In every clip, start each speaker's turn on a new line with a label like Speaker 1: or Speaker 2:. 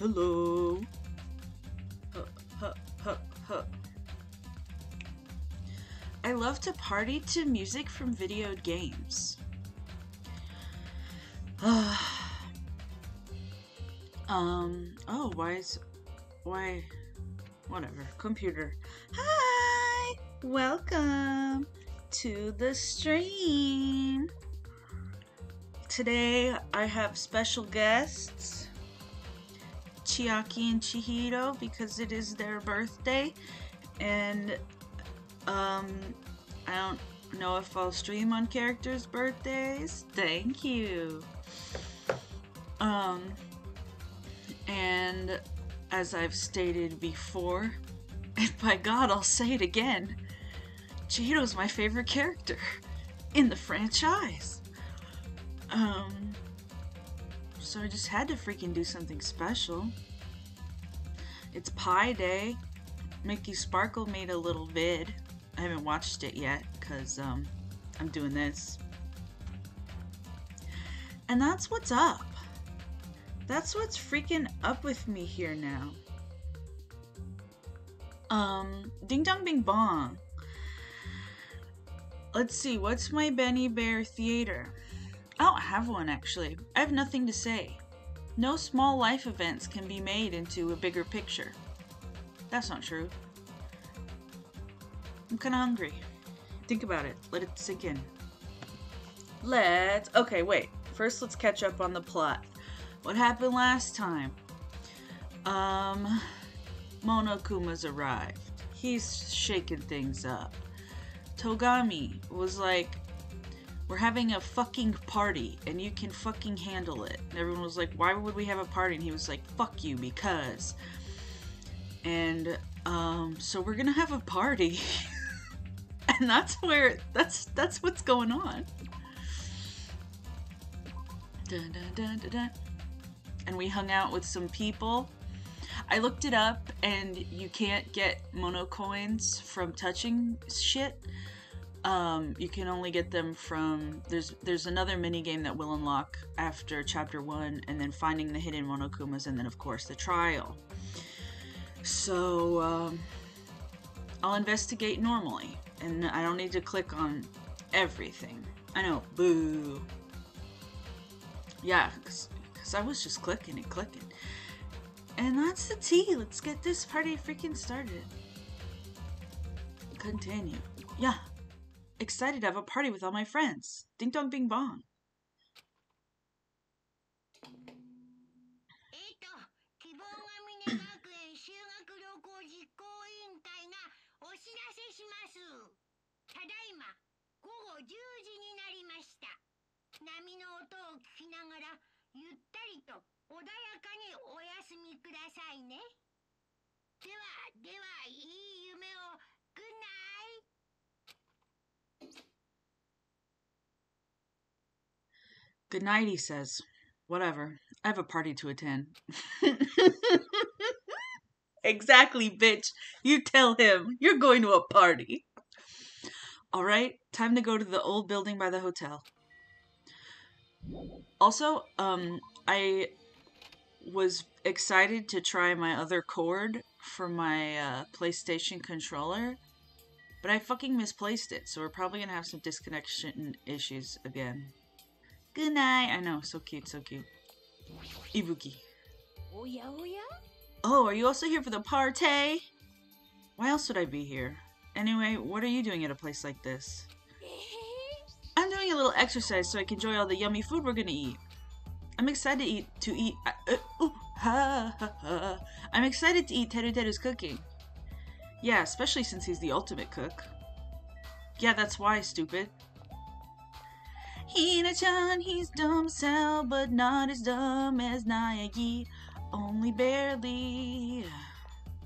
Speaker 1: Hello. Huh, huh, huh, huh. I love to party to music from video games. Oh, why, whatever, computer. Hi, welcome to the stream. Today I have special guests, Chiaki and Chihiro, because it is their birthday, and I don't know if I'll stream on characters' birthdays. Thank you. And as I've stated before, and by God, I'll say it again, Chihiro's my favorite character in the franchise. So I just had to freaking do something special. It's Pi Day. Mickey Sparkle made a little vid. I haven't watched it yet, because, I'm doing this. And that's what's up. That's what's freaking up with me here now. Ding dong bing bong. Let's see, what's my Benny Bear Theater? I don't have one, actually. I have nothing to say. No small life events can be made into a bigger picture. That's not true. I'm kinda hungry. Think about it. Let it sink in. Okay, wait. First, let's catch up on the plot. What happened last time? Monokuma's arrived. He's shaking things up. Togami was like, we're having a fucking party, and you can fucking handle it. And everyone was like, why would we have a party? And he was like, fuck you, because. And, so we're gonna have a party. And that's what's going on. Dun, dun, dun, dun, dun. And we hung out with some people. I looked it up, and you can't get mono coins from touching shit. You can only get them from, there's another mini game that will unlock after chapter 1, and then finding the hidden Monokumas, and then of course the trial. So I'll investigate normally, and I don't need to click on everything. I know, boo. Yeah, because I was just clicking and clicking. And that's the tea. Let's get this party freaking started. Continue. Yeah. Excited to have a party with all my friends. Ding dong bing bong. Good night, he says. Whatever. I have a party to attend. Exactly, bitch. You tell him. You're going to a party. Alright, time to go to the old building by the hotel. Also, I was excited to try my other cord for my PlayStation controller, but I fucking misplaced it, so we're probably gonna have some disconnection issues again. Good night. I know, so cute, so cute. Ibuki. Oh, are you also here for the party? Why else would I be here? Anyway, what are you doing at a place like this? I'm doing a little exercise so I can enjoy all the yummy food we're gonna eat. I'm excited to eat I'm excited to eat Teru's cooking. Yeah, especially since he's the ultimate cook. Yeah, that's why, stupid. Hina-chan, he's dumb as hell, but not as dumb as Naegi. Only barely.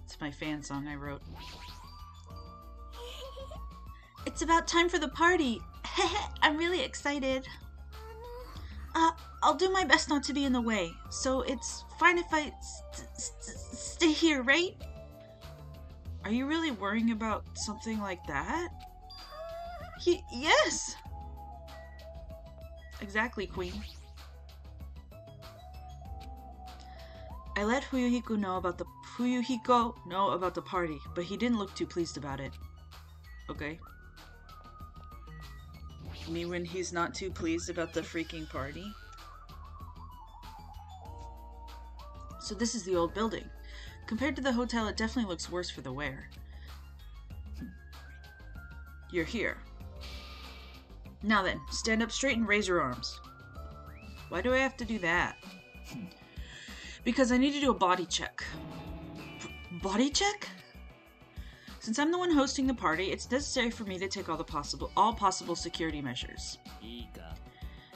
Speaker 1: It's my fan song I wrote. It's about time for the party. I'm really excited. I'll do my best not to be in the way, so it's fine if I stay here, right? Are you really worrying about something like that? Yes! Exactly, Queen. I let Fuyuhiko know about the party, but he didn't look too pleased about it. Okay. Me when he's not too pleased about the freaking party? So this is the old building. Compared to the hotel, it definitely looks worse for the wear. You're here. Now then, stand up straight and raise your arms. Why do I have to do that? Because I need to do a body check. Body check? Since I'm the one hosting the party, it's necessary for me to take all possible security measures.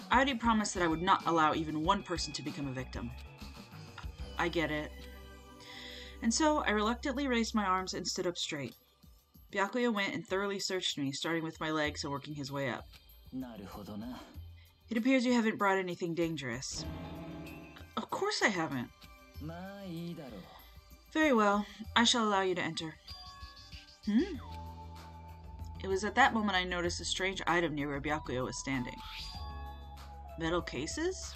Speaker 1: I already promised that I would not allow even one person to become a victim. I get it. And so, I reluctantly raised my arms and stood up straight. Byakuya went and thoroughly searched me, starting with my legs and working his way up. It appears you haven't brought anything dangerous. Of course I haven't. Very well. I shall allow you to enter. It was at that moment I noticed a strange item near where Byakuya was standing. Metal cases?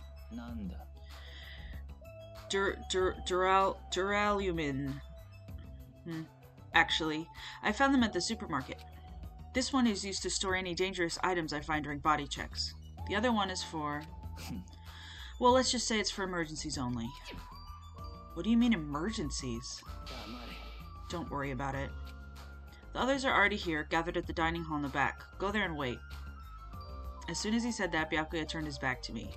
Speaker 1: Duralumin. Actually, I found them at the supermarket. This one is used to store any dangerous items I find during body checks. The other one is for... well, let's just say it's for emergencies only. What do you mean emergencies? Don't worry about it. The others are already here, gathered at the dining hall in the back. Go there and wait. As soon as he said that, Byakuya turned his back to me.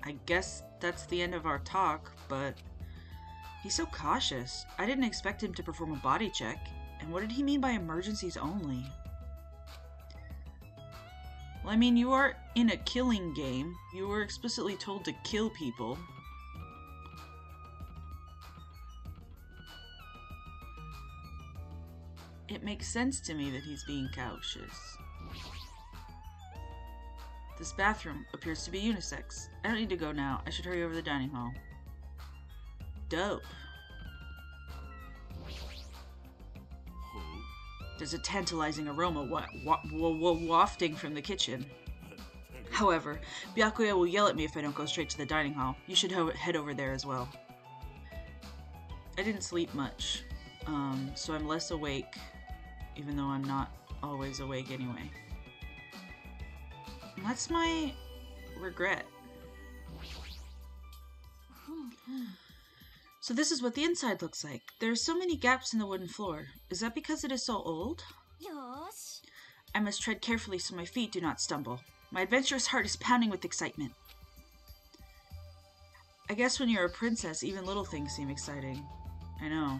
Speaker 1: I guess that's the end of our talk, but... he's so cautious. I didn't expect him to perform a body check. And what did he mean by emergencies only? Well, I mean, you are in a killing game. You were explicitly told to kill people. It makes sense to me that he's being cautious. This bathroom appears to be unisex. I don't need to go now. I should hurry over to the dining hall. Dope. There's a tantalizing aroma wafting from the kitchen. However, Byakuya will yell at me if I don't go straight to the dining hall. You should head over there as well. I didn't sleep much, so I'm less awake, even though I'm not always awake anyway. And that's my regret. So this is what the inside looks like. There are so many gaps in the wooden floor. Is that because it is so old? I must tread carefully so my feet do not stumble. My adventurous heart is pounding with excitement. I guess when you're a princess, even little things seem exciting. I know.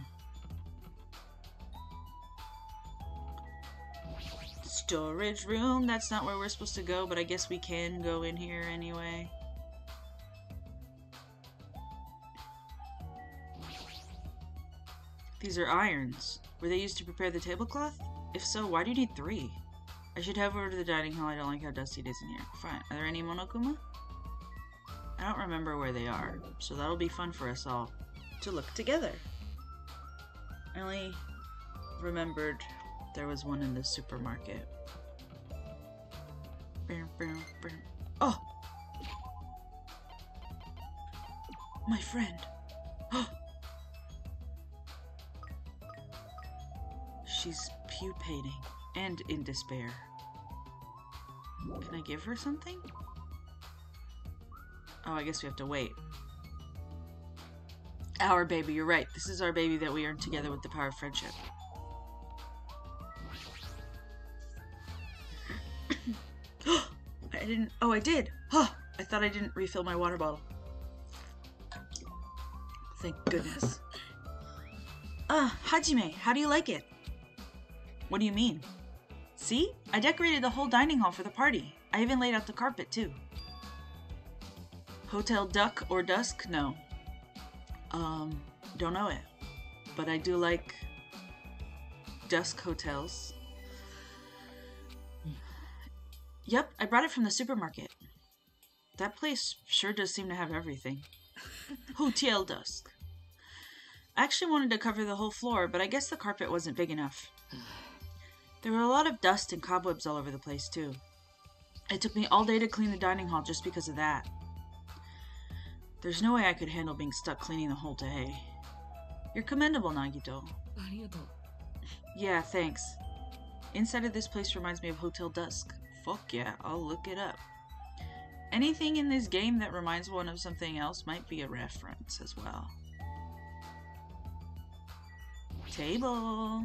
Speaker 1: Storage room. That's not where we're supposed to go, but I guess we can go in here anyway. These are irons. Were they used to prepare the tablecloth? If so, why do you need 3? I should head over to the dining hall. I don't like how dusty it is in here. Fine. Are there any Monokuma? I don't remember where they are, so that'll be fun for us all to look together. I only remembered there was one in the supermarket. Oh! My friend. She's pupating and in despair. Can I give her something? Oh, I guess we have to wait. Our baby, you're right. This is our baby that we earned together with the power of friendship. I didn't... Oh, I did! I thought I didn't refill my water bottle. Thank goodness. Hajime, how do you like it? What do you mean? See? I decorated the whole dining hall for the party. I even laid out the carpet, too. Hotel Duck or Dusk? No. Don't know it. But I do like dusk hotels. Yep, I brought it from the supermarket. That place sure does seem to have everything. Hotel Dusk. I actually wanted to cover the whole floor, but I guess the carpet wasn't big enough. There were a lot of dust and cobwebs all over the place, too. It took me all day to clean the dining hall just because of that. There's no way I could handle being stuck cleaning the whole day. You're commendable, Nagito. Yeah, thanks. Inside of this place reminds me of Hotel Dusk. Fuck yeah, I'll look it up. Anything in this game that reminds one of something else might be a reference as well. Table.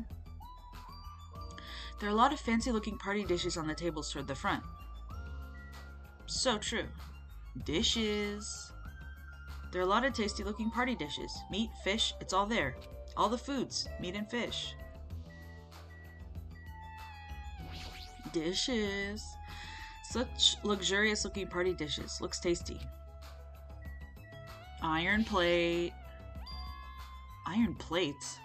Speaker 1: There are a lot of fancy-looking party dishes on the tables toward the front. So true. Dishes. There are a lot of tasty-looking party dishes. Meat, fish, it's all there. All the foods, meat and fish. Dishes. Such luxurious-looking party dishes. Looks tasty. Iron plate. Iron plates?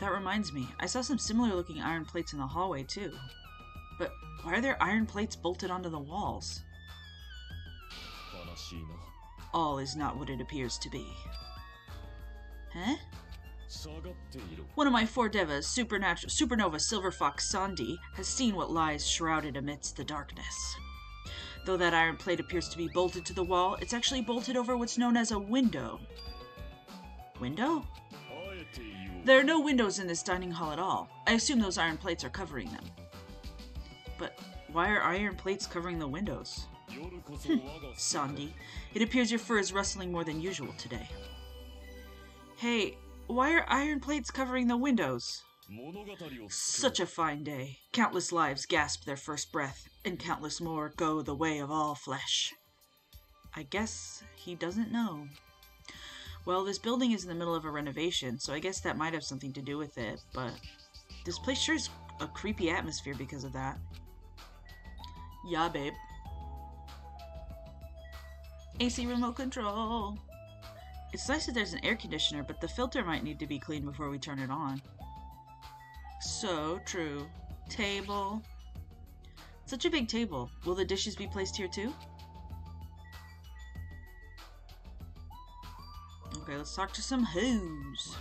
Speaker 1: That reminds me, I saw some similar-looking iron plates in the hallway, too. But why are there iron plates bolted onto the walls? All is not what it appears to be. Huh? One of my four devas, Supernova Silver Fox Sandi, has seen what lies shrouded amidst the darkness. Though that iron plate appears to be bolted to the wall, it's actually bolted over what's known as a window. Window? There are no windows in this dining hall at all. I assume those iron plates are covering them. But why are iron plates covering the windows? Sandi, it appears your fur is rustling more than usual today. Hey, why are iron plates covering the windows? Such a fine day. Countless lives gasp their first breath, and countless more go the way of all flesh. I guess he doesn't know. Well, this building is in the middle of a renovation, so I guess that might have something to do with it, but this place sure is a creepy atmosphere because of that. Yeah, babe. AC remote control. It's nice that there's an air conditioner, but the filter might need to be cleaned before we turn it on. So true. Table. Such a big table. Will the dishes be placed here too? Okay, let's talk to some hoes.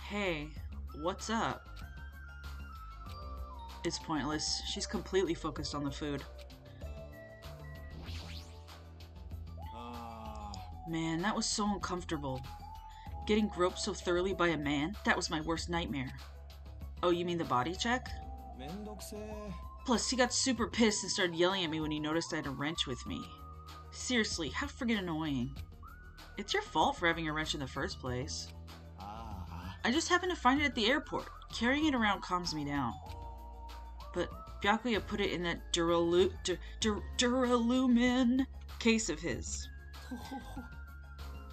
Speaker 1: Hey, what's up? It's pointless. She's completely focused on the food. Man, that was so uncomfortable. Getting groped so thoroughly by a man, that was my worst nightmare. Oh, you mean the body check? Plus, he got super pissed and started yelling at me when he noticed I had a wrench with me. Seriously, how friggin' annoying. It's your fault for having a wrench in the first place. I just happened to find it at the airport. Carrying it around calms me down. But Byakuya put it in that Duralumin case of his.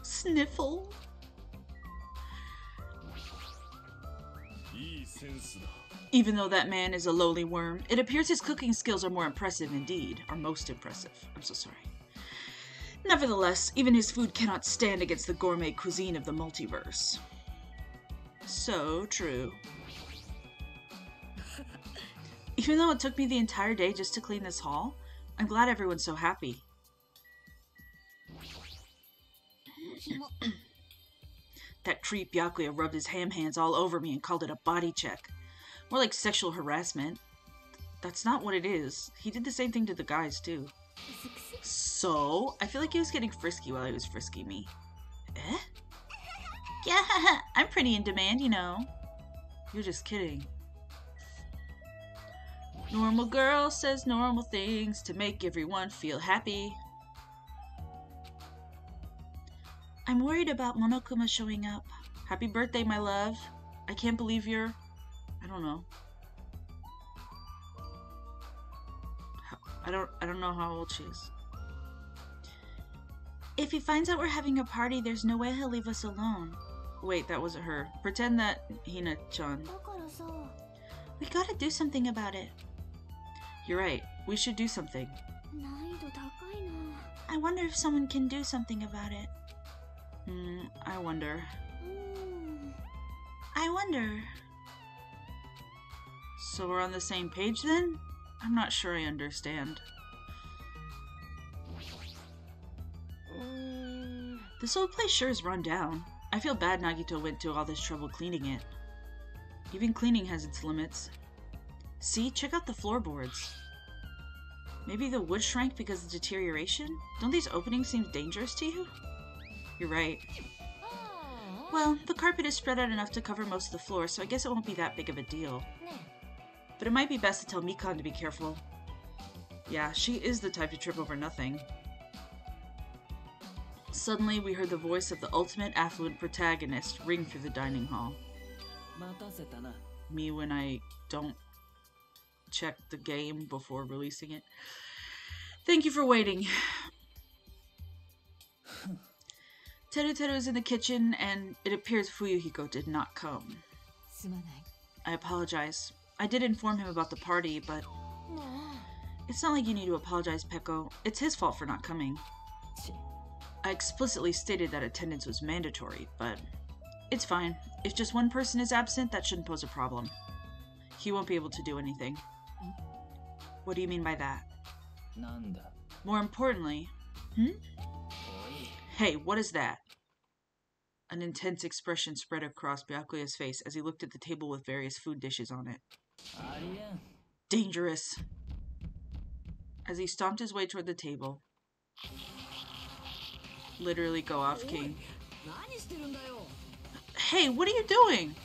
Speaker 1: Sniffle. Even though that man is a lowly worm, it appears his cooking skills are more impressive indeed. Are most impressive. I'm so sorry. Nevertheless, even his food cannot stand against the gourmet cuisine of the multiverse. So true. Even though it took me the entire day just to clean this hall, I'm glad everyone's so happy. That creep Byakuya rubbed his ham hands all over me and called it a body check. More like sexual harassment. That's not what it is. He did the same thing to the guys, too. So, I feel like he was getting frisky while he was frisking me. Eh? Yeah, I'm pretty in demand, you know. You're just kidding. Normal girl says normal things to make everyone feel happy. I'm worried about Monokuma showing up. Happy birthday, my love. I can't believe you're... I don't know. I don't know how old she is. If he finds out we're having a party, there's no way he'll leave us alone. Wait, that wasn't her. Pretend that Hina-chan. We gotta do something about it. You're right. We should do something. I wonder if someone can do something about it. I wonder. I wonder. So we're on the same page then? I'm not sure I understand. This old place sure is run down. I feel bad Nagito went to all this trouble cleaning it. Even cleaning has its limits. See, check out the floorboards. Maybe the wood shrank because of deterioration? Don't these openings seem dangerous to you? You're right. Well, the carpet is spread out enough to cover most of the floor, so I guess it won't be that big of a deal. But it might be best to tell Mikan to be careful. Yeah, she is the type to trip over nothing. Suddenly, we heard the voice of the ultimate affluent protagonist ring through the dining hall. Me when I don't check the game before releasing it. Thank you for waiting. Teru is in the kitchen, and it appears Fuyuhiko did not come. I apologize. I did inform him about the party, but... It's not like you need to apologize, Peko. It's his fault for not coming. I explicitly stated that attendance was mandatory, but... It's fine. If just one person is absent, that shouldn't pose a problem. He won't be able to do anything. What do you mean by that? More importantly... Hey, what is that? An intense expression spread across Byakuya's face as he looked at the table with various food dishes on it. Dangerous. As he stomped his way toward the table. Literally go off, King. Hey, what are you doing?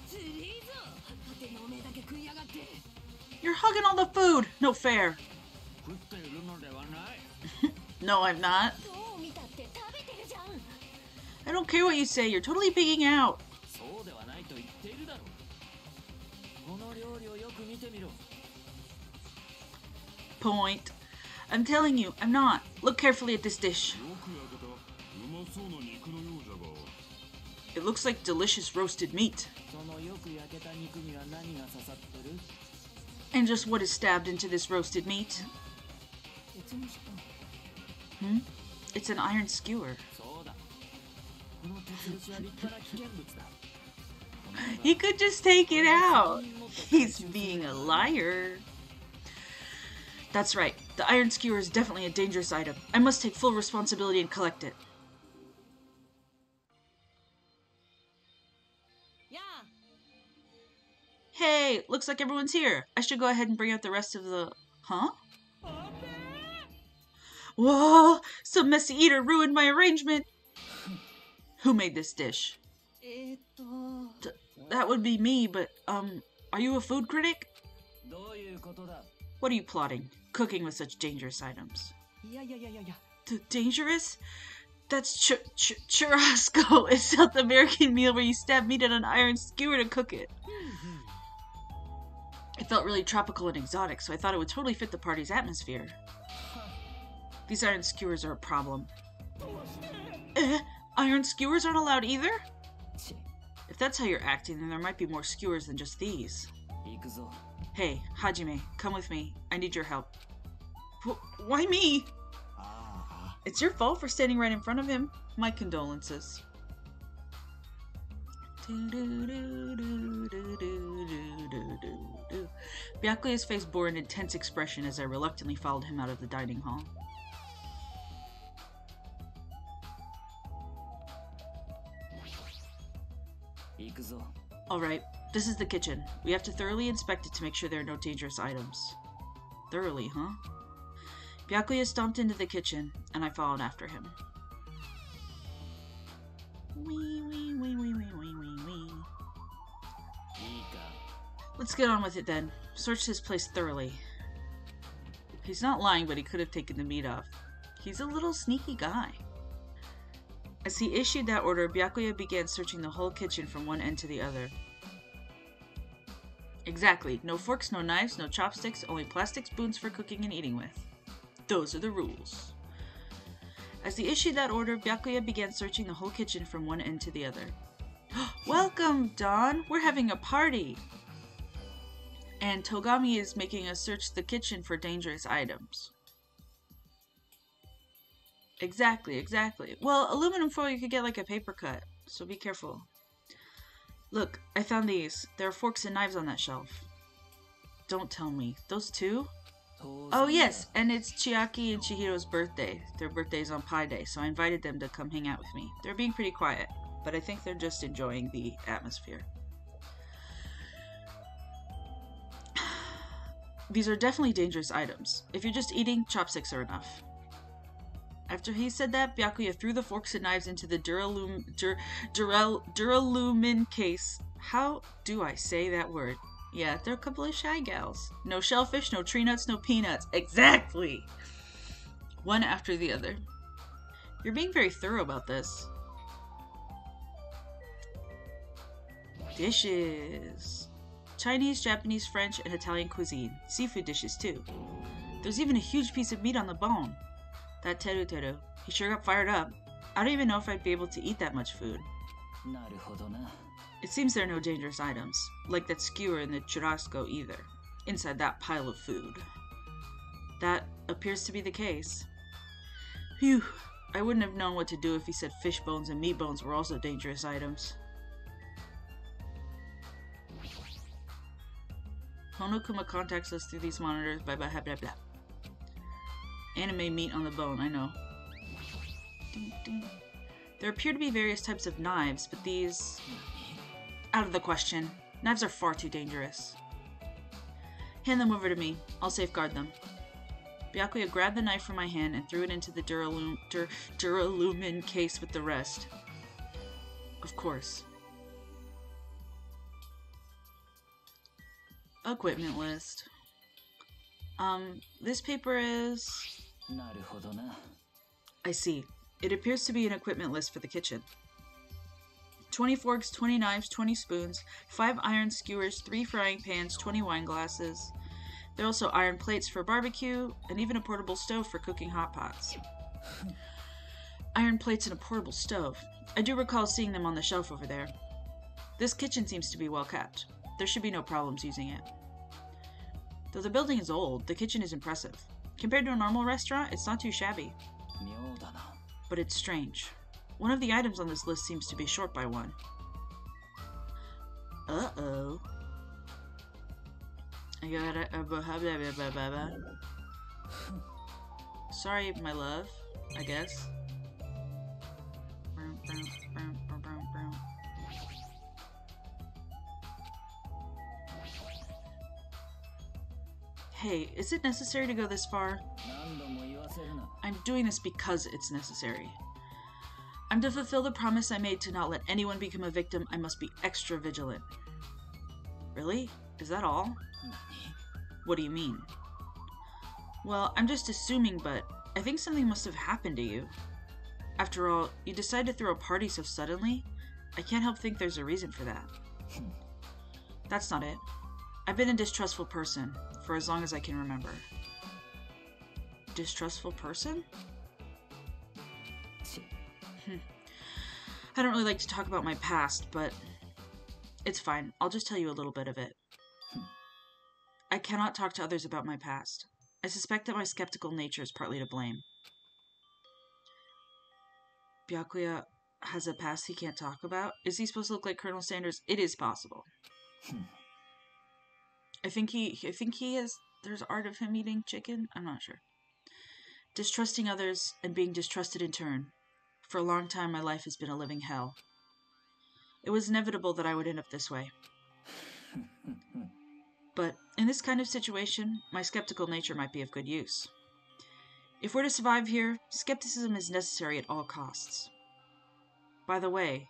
Speaker 1: You're hugging all the food! No fair. No, I'm not. I don't care what you say, you're totally pigging out. Point. I'm telling you, I'm not. Look carefully at this dish. It looks like delicious roasted meat. And just what is stabbed into this roasted meat? It's an iron skewer. He could just take it out. He's being a liar. That's right. The iron skewer is definitely a dangerous item. I must take full responsibility and collect it. Hey, looks like everyone's here. I should go ahead and bring out the rest of the... Huh? Whoa! Some messy eater ruined my arrangement! Who made this dish? That would be me, but, are you a food critic? What are you plotting? Cooking with such dangerous items. Dangerous? That's churrasco, a South American meal where you stab meat in an iron skewer to cook it. It felt really tropical and exotic, so I thought it would totally fit the party's atmosphere. These iron skewers are a problem. Iron skewers aren't allowed either? If that's how you're acting, then there might be more skewers than just these. Hey, Hajime, come with me. I need your help. Why me? It's your fault for standing right in front of him. My condolences. Byakuya's face bore an intense expression as I reluctantly followed him out of the dining hall. Alright, this is the kitchen. We have to thoroughly inspect it to make sure there are no dangerous items. Thoroughly, huh? Byakuya stomped into the kitchen, and I followed after him. Wee, wee, wee, wee, wee, wee, wee, wee. Let's get on with it then. Search this place thoroughly. He's not lying, but he could have taken the meat off. He's a little sneaky guy. As he issued that order, Byakuya began searching the whole kitchen from one end to the other. Exactly. No forks, no knives, no chopsticks, only plastic spoons for cooking and eating with. Those are the rules. As he issued that order, Byakuya began searching the whole kitchen from one end to the other. Welcome, Dawn! We're having a party! And Togami is making us search the kitchen for dangerous items. Exactly. Well, aluminum foil you could get like a paper cut, so be careful. Look, I found these. There are forks and knives on that shelf. Don't tell me. Those two? Oh yes, and it's Chiaki and Chihiro's birthday. Their birthday's on Pi Day, so I invited them to come hang out with me. They're being pretty quiet, but I think they're just enjoying the atmosphere. These are definitely dangerous items. If you're just eating, chopsticks are enough. After he said that, Byakuya threw the forks and knives into the duralumin case. How do I say that word? Yeah, they're a couple of shy gals. No shellfish, no tree nuts, no peanuts. Exactly! One after the other. You're being very thorough about this. Dishes. Chinese, Japanese, French, and Italian cuisine. Seafood dishes, too. There's even a huge piece of meat on the bone. That teru, he sure got fired up. I don't even know if I'd be able to eat that much food. It seems there are no dangerous items, like that skewer in the churrasco either, inside that pile of food. That appears to be the case. Phew, I wouldn't have known what to do if he said fish bones and meat bones were also dangerous items. Honokuma contacts us through these monitors, blah blah blah blah blah. Anime meat on the bone, I know. Ding, ding. There appear to be various types of knives, but these... out of the question. Knives are far too dangerous. Hand them over to me. I'll safeguard them. Byakuya grabbed the knife from my hand and threw it into the duralumin case with the rest. Of course. Equipment list. This paper is... I see. It appears to be an equipment list for the kitchen. 20 forks, 20 knives, 20 spoons, 5 iron skewers, 3 frying pans, 20 wine glasses. There are also iron plates for barbecue, and even a portable stove for cooking hot pots. Iron plates and a portable stove. I do recall seeing them on the shelf over there. This kitchen seems to be well kept. There should be no problems using it. Though the building is old, the kitchen is impressive. Compared to a normal restaurant, it's not too shabby. But it's strange. One of the items on this list seems to be short by one. Uh-oh. I got Sorry, my love, I guess. Hey, is it necessary to go this far? I'm doing this because it's necessary. I'm to fulfill the promise I made to not let anyone become a victim. I must be extra vigilant. Really? Is that all? What do you mean? Well, I'm just assuming, but I think something must have happened to you. After all, you decided to throw a party so suddenly. I can't help think there's a reason for that. That's not it. I've been a distrustful person for as long as I can remember. Distrustful person? I don't really like to talk about my past, but it's fine. I'll just tell you a little bit of it. I cannot talk to others about my past. I suspect that my skeptical nature is partly to blame. Byakuya has a past he can't talk about? Is he supposed to look like Colonel Sanders? It is possible. I think he has... There's art of him eating chicken? I'm not sure. Distrusting others and being distrusted in turn. For a long time, my life has been a living hell. It was inevitable that I would end up this way. But in this kind of situation, my skeptical nature might be of good use. If we're to survive here, skepticism is necessary at all costs. By the way,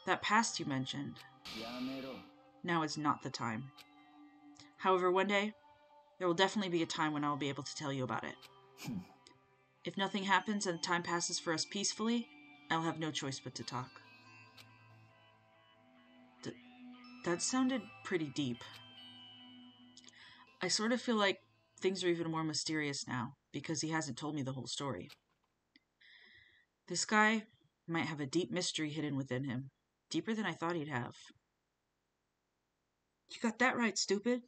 Speaker 1: that past you mentioned, now is not the time. However, one day, there will definitely be a time when I will be able to tell you about it. If nothing happens and time passes for us peacefully, I'll have no choice but to talk. That sounded pretty deep. I sort of feel like things are even more mysterious now, because he hasn't told me the whole story. This guy might have a deep mystery hidden within him, deeper than I thought he'd have. You got that right, stupid.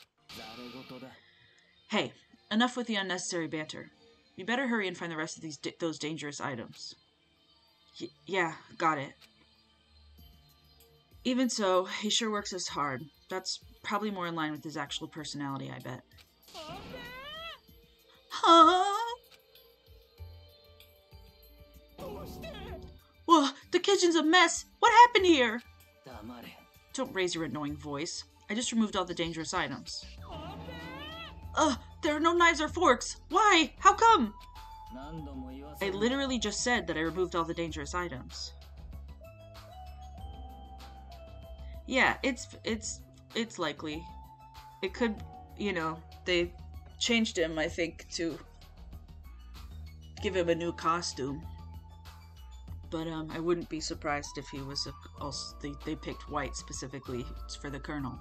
Speaker 1: Hey, enough with the unnecessary banter. You better hurry and find the rest of those dangerous items. Yeah, got it. Even so, he sure works as hard. That's probably more in line with his actual personality, I bet. Huh? Whoa, the kitchen's a mess! What happened here? Don't raise your annoying voice. I just removed all the dangerous items. There are no knives or forks. Why? How come? I literally just said that I removed all the dangerous items. Yeah, it's likely. It could, you know, they changed him, I think, to give him a new costume. But I wouldn't be surprised if he was they picked white specifically for the Colonel.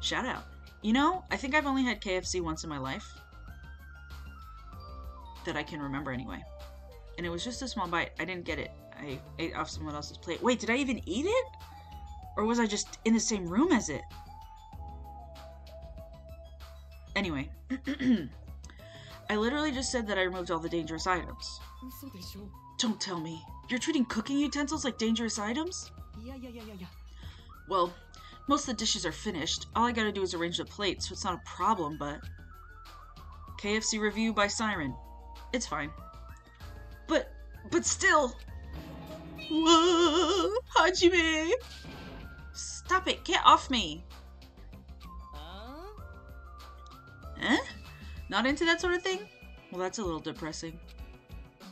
Speaker 1: Shout out. You know, I think I've only had KFC once in my life. That I can remember anyway. And it was just a small bite. I didn't get it. I ate off someone else's plate. Wait, did I even eat it? Or was I just in the same room as it? Anyway. I literally just said that I removed all the dangerous items. Don't tell me. You're treating cooking utensils like dangerous items? Well, most of the dishes are finished. All I gotta do is arrange the plates, so it's not a problem, but... KFC review by Siren. It's fine. But still... Whoa! Hajime! Stop it! Get off me! Eh? Not into that sort of thing? Well, that's a little depressing.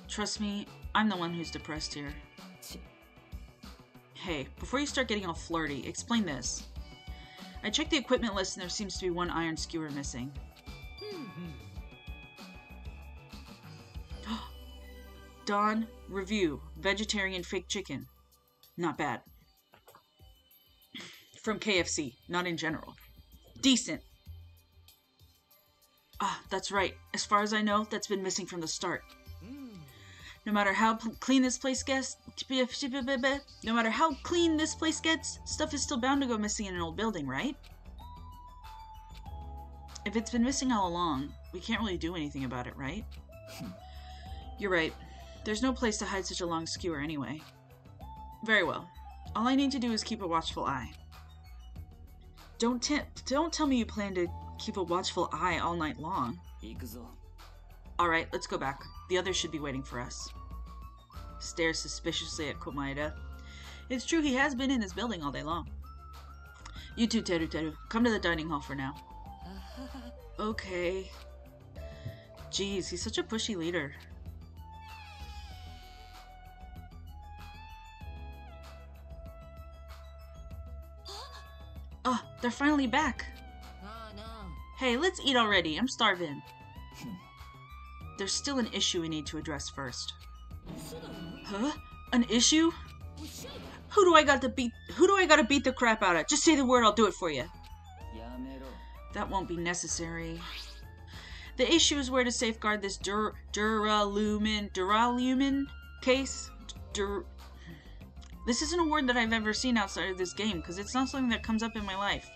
Speaker 1: Trust me, I'm the one who's depressed here. Hey, before you start getting all flirty, explain this. I checked the equipment list and there seems to be one iron skewer missing. Dawn, review, vegetarian fake chicken. Not bad. From KFC, not in general. Decent. Ah, that's right. As far as I know, that's been missing from the start. No matter how clean this place gets, stuff is still bound to go missing in an old building, right? If it's been missing all along, we can't really do anything about it, right? You're right. There's no place to hide such a long skewer anyway. Very well. All I need to do is keep a watchful eye. Don't tell me you plan to keep a watchful eye all night long. Alright, let's go back. The others should be waiting for us. Stares suspiciously at Komaeda. It's true he has been in this building all day long. You too, Teru. Come to the dining hall for now. Okay. Jeez, he's such a pushy leader. Oh, they're finally back. Hey, let's eat already. I'm starving. There's still an issue we need to address first. Huh? An issue? Who do I gotta beat the crap out of? Just say the word, I'll do it for you. That won't be necessary. The issue is where to safeguard this duralumin case. This isn't a word that I've ever seen outside of this game, because it's not something that comes up in my life.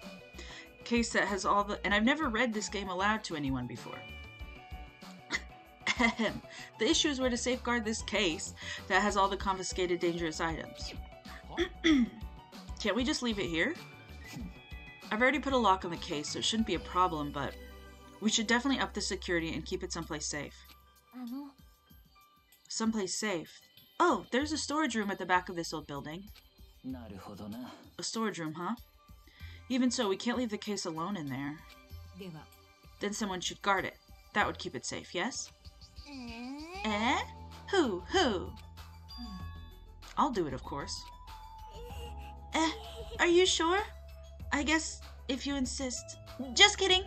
Speaker 1: Case that has all the... And I've never read this game aloud to anyone before. The issue is where to safeguard this case that has all the confiscated dangerous items. Can't we just leave it here? I've already put a lock on the case, so it shouldn't be a problem, but we should definitely up the security and keep it someplace safe. Someplace safe? Oh, there's a storage room at the back of this old building. A storage room, huh? Even so, we can't leave the case alone in there. Then someone should guard it. That would keep it safe, yes? Eh? Who? I'll do it, of course. Are you sure? I guess, if you insist. Just kidding!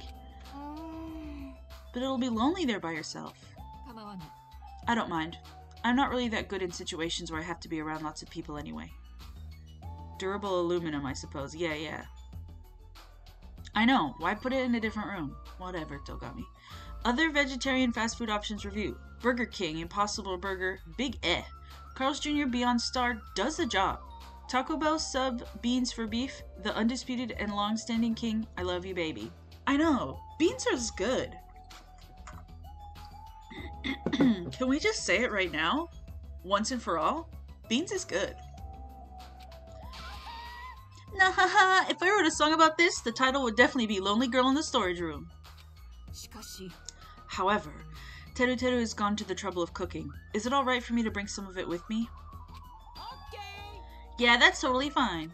Speaker 1: But it'll be lonely there by yourself. I don't mind. I'm not really that good in situations where I have to be around lots of people anyway. Durable aluminum, I suppose. Yeah. I know. Why put it in a different room? Whatever, Togami. Other vegetarian fast food options review. Burger King, Impossible Burger, Big Carl's Jr. Beyond Star does the job. Taco Bell sub beans for beef, the undisputed and long-standing king, I love you baby. I know, beans are good. Can we just say it right now? Once and for all? Beans is good. Nah, haha, if I wrote a song about this, the title would definitely be Lonely Girl in the Storage Room. However, Teru has gone to the trouble of cooking. Is it alright for me to bring some of it with me? Yeah, that's totally fine.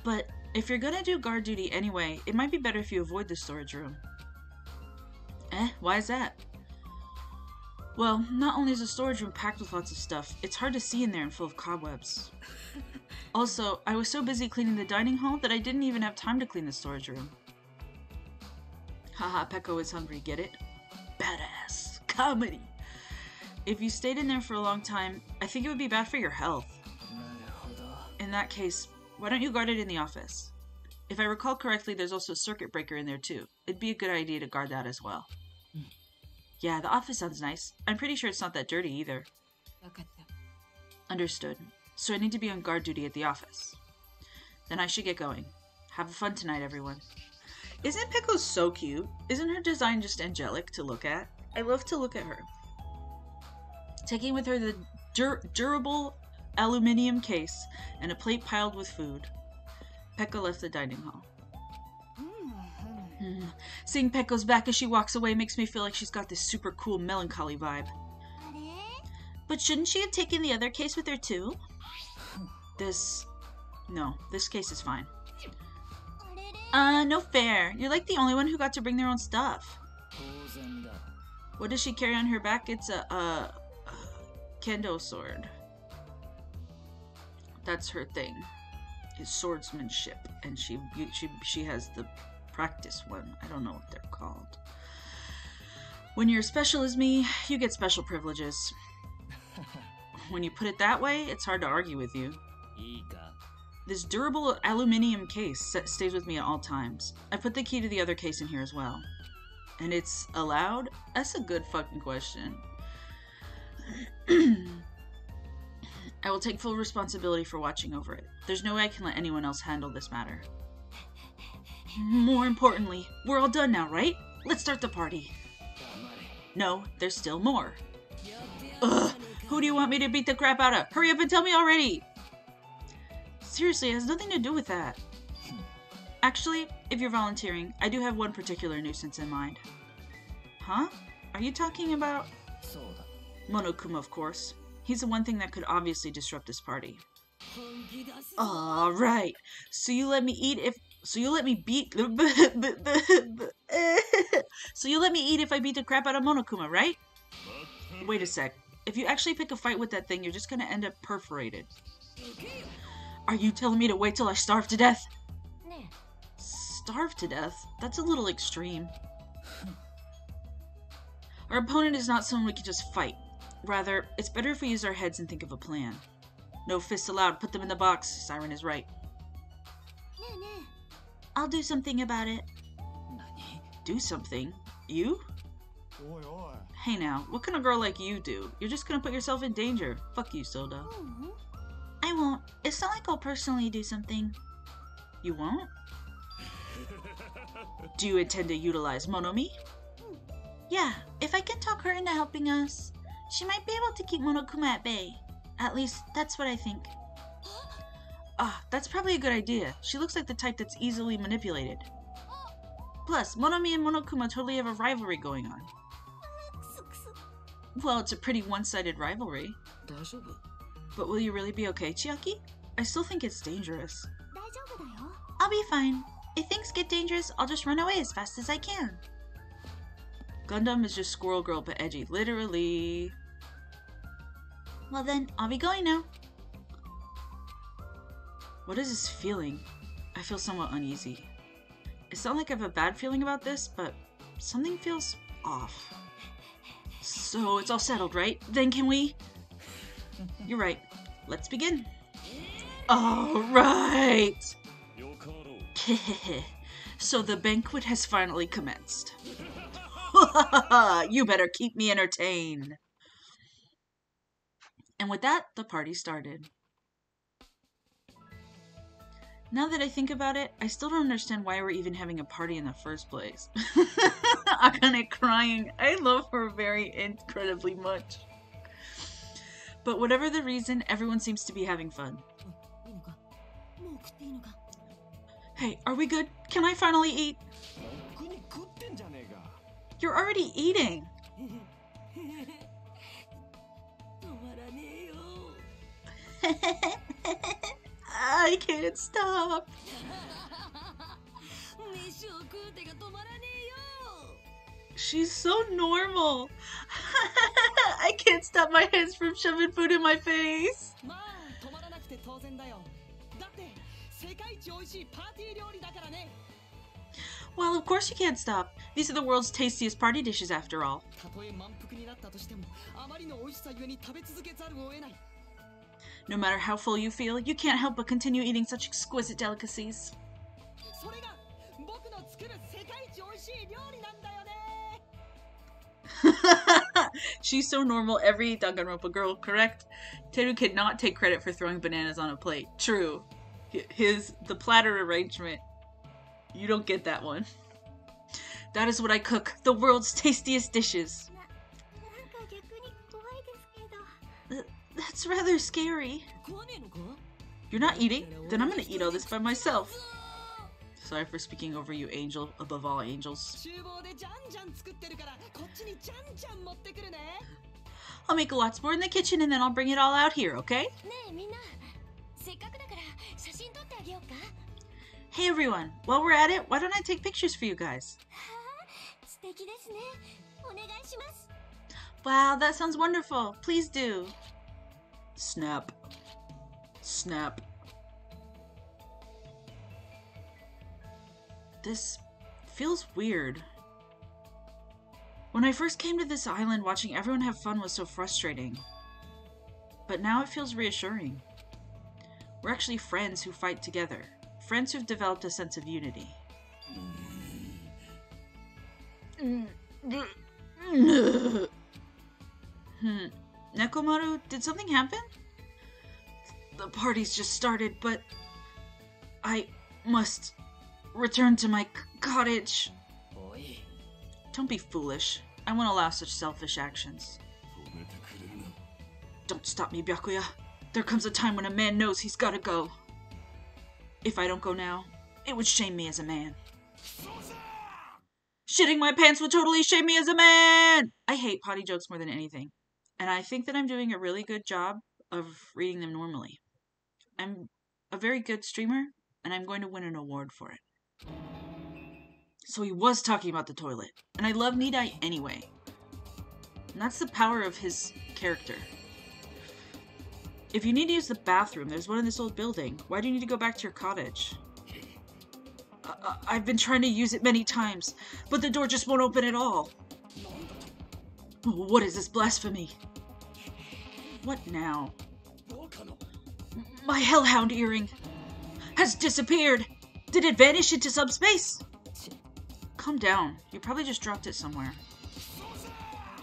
Speaker 1: But If you're gonna do guard duty anyway, it might be better if you avoid the storage room. Why is that? Well, not only is the storage room packed with lots of stuff, it's hard to see in there and full of cobwebs. Also, I was so busy cleaning the dining hall that I didn't even have time to clean the storage room. Haha, Peko is hungry, get it? Badass. Comedy! If you stayed in there for a long time, I think it would be bad for your health. In that case, why don't you guard it in the office? If I recall correctly, there's also a circuit breaker in there too. It'd be a good idea to guard that as well. Yeah, the office sounds nice. I'm pretty sure it's not that dirty either. Understood. So I need to be on guard duty at the office. Then I should get going. Have fun tonight, everyone. Isn't Peko so cute? Isn't her design just angelic to look at? I love to look at her. Taking with her the durable aluminium case and a plate piled with food, Peko left the dining hall. Seeing Peko's back as she walks away makes me feel like she's got this super cool melancholy vibe. But shouldn't she have taken the other case with her too? No, this case is fine. No fair. You're like the only one who got to bring their own stuff. What does she carry on her back? It's a kendo sword. That's her thing. Is swordsmanship, and she has the practice one. I don't know what they're called. When you're as special as me, you get special privileges. When you put it that way, it's hard to argue with you. This durable aluminium case stays with me at all times. I put the key to the other case in here as well. And it's allowed? That's a good fucking question. I will take full responsibility for watching over it. There's no way I can let anyone else handle this matter. More importantly, we're all done now, right? Let's start the party. No, there's still more. Ugh, who do you want me to beat the crap out of? Hurry up and tell me already! Seriously, it has nothing to do with that. Actually, if you're volunteering, I do have one particular nuisance in mind. Huh? Are you talking about... Monokuma, of course. He's the one thing that could obviously disrupt this party. Alright. So you let me eat if... So you let me beat... So you let me eat if I beat the crap out of Monokuma, right? Wait a sec. If you actually pick a fight with that thing, you're just gonna end up perforated. Are you telling me to wait till I starve to death? Starve to death? That's a little extreme. Our opponent is not someone we can just fight. Rather, it's better if we use our heads and think of a plan. No fists allowed, put them in the box. Siren is right. I'll do something about it. Do something? You? Hey now, what can a girl like you do? You're just gonna put yourself in danger. Fuck you, Soda. I won't. It's not like I'll personally do something. You won't? Do you intend to utilize Monomi? Yeah, if I can talk her into helping us, she might be able to keep Monokuma at bay. At least, that's what I think. That's probably a good idea. She looks like the type that's easily manipulated. Plus, Monomi and Monokuma totally have a rivalry going on. Well, it's a pretty one-sided rivalry. But will you really be okay, Chiaki? I still think it's dangerous. I'll be fine. If things get dangerous, I'll just run away as fast as I can. Gundam is just Squirrel Girl but edgy. Literally. Well then, I'll be going now. What is this feeling? I feel somewhat uneasy. It's not like I have a bad feeling about this, but something feels off. So it's all settled, right? Then can we... You're right. Let's begin. Alright! So the banquet has finally commenced. You better keep me entertained. And with that, the party started. Now that I think about it, I still don't understand why we're even having a party in the first place. Akane crying. I love her very incredibly much. But whatever the reason, everyone seems to be having fun. Hey, are we good? Can I finally eat? You're already eating! I can't stop. She's so normal. I can't stop my hands from shoving food in my face. Well, of course you can't stop. These are the world's tastiest party dishes after all. No matter how full you feel, you can't help but continue eating such exquisite delicacies. She's so normal, every Dangan Ronpa girl, correct? Teru cannot take credit for throwing bananas on a plate. True. The platter arrangement. You don't get that one. That is what I cook. The world's tastiest dishes. That's rather scary. You're not eating? Then I'm gonna eat all this by myself. Sorry for speaking over you, angel above all angels. I'll make lots more in the kitchen and then I'll bring it all out here, okay? Hey everyone, while we're at it, why don't I take pictures for you guys? Wow, that sounds wonderful. Please do. Snap. Snap. This feels weird. When I first came to this island, watching everyone have fun was so frustrating. But now it feels reassuring. We're actually friends who fight together. Friends who've developed a sense of unity. Nekomaru, did something happen? The party's just started, but I must return to my cottage. Don't be foolish. I won't allow such selfish actions. Don't stop me, Byakuya. There comes a time when a man knows he's gotta go. If I don't go now, it would shame me as a man. Shitting my pants would totally shame me as a man! I hate potty jokes more than anything. And I think that I'm doing a really good job of reading them normally. I'm a very good streamer, and I'm going to win an award for it. So he was talking about the toilet. And I love Nidai anyway. And that's the power of his character. If you need to use the bathroom, there's one in this old building. Why do you need to go back to your cottage? I've been trying to use it many times, but the door just won't open at all. What is this blasphemy? What now? My hellhound earring has disappeared. Did it vanish into subspace? Calm down. You probably just dropped it somewhere.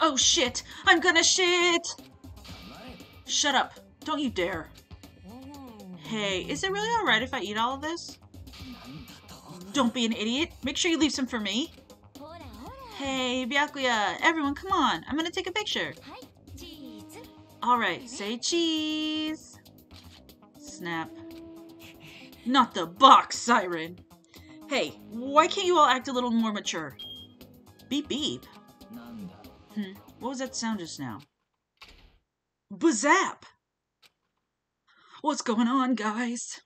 Speaker 1: Oh shit! I'm gonna shit! Shut up. Don't you dare. Hey, is it really alright if I eat all of this? Don't be an idiot. Make sure you leave some for me. Hey, Byakuya. Everyone, come on. I'm gonna take a picture. Alright, say cheese. Snap. Not the box, siren. Hey, why can't you all act a little more mature? Beep beep. What was that sound just now? Bazap! What's going on, guys?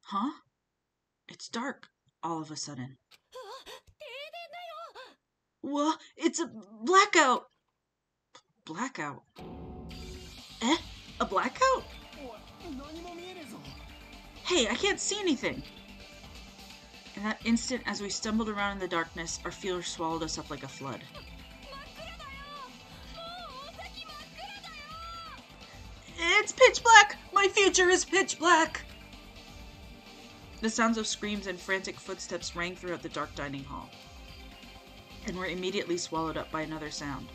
Speaker 1: Huh? It's dark all of a sudden. What? It's a blackout! Blackout? Eh? A blackout? Hey, I can't see anything! In that instant, as we stumbled around in the darkness, our fear swallowed us up like a flood. It's pitch black! My future is pitch black! The sounds of screams and frantic footsteps rang throughout the dark dining hall, and were immediately swallowed up by another sound.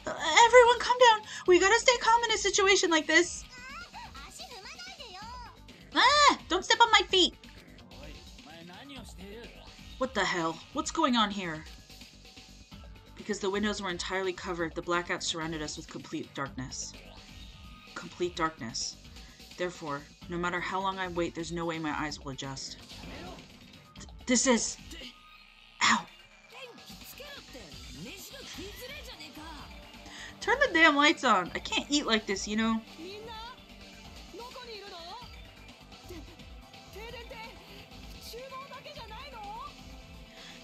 Speaker 1: Everyone calm down! We gotta stay calm in a situation like this! Ah! Don't step on my feet! What the hell? What's going on here? Because the windows were entirely covered, the blackout surrounded us with complete darkness. Complete darkness. Therefore, no matter how long I wait, there's no way my eyes will adjust. This is... Ow! the damn lights on. I can't eat like this, you know?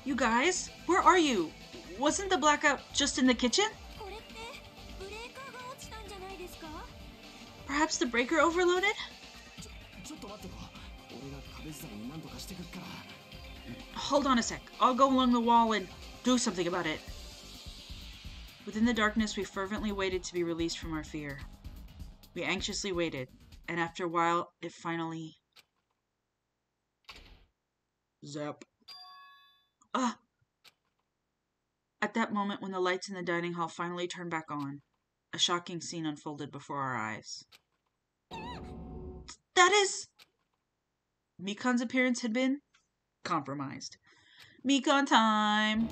Speaker 1: You guys, where are you? Wasn't the blackout just in the kitchen? Perhaps the breaker overloaded? Hold on a sec. I'll go along the wall and do something about it. Within the darkness, we fervently waited to be released from our fear. We anxiously waited, and after a while, it finally... Zap. Ah! At that moment, when the lights in the dining hall finally turned back on, a shocking scene unfolded before our eyes. That is... Mikan's appearance had been compromised. Mikan time!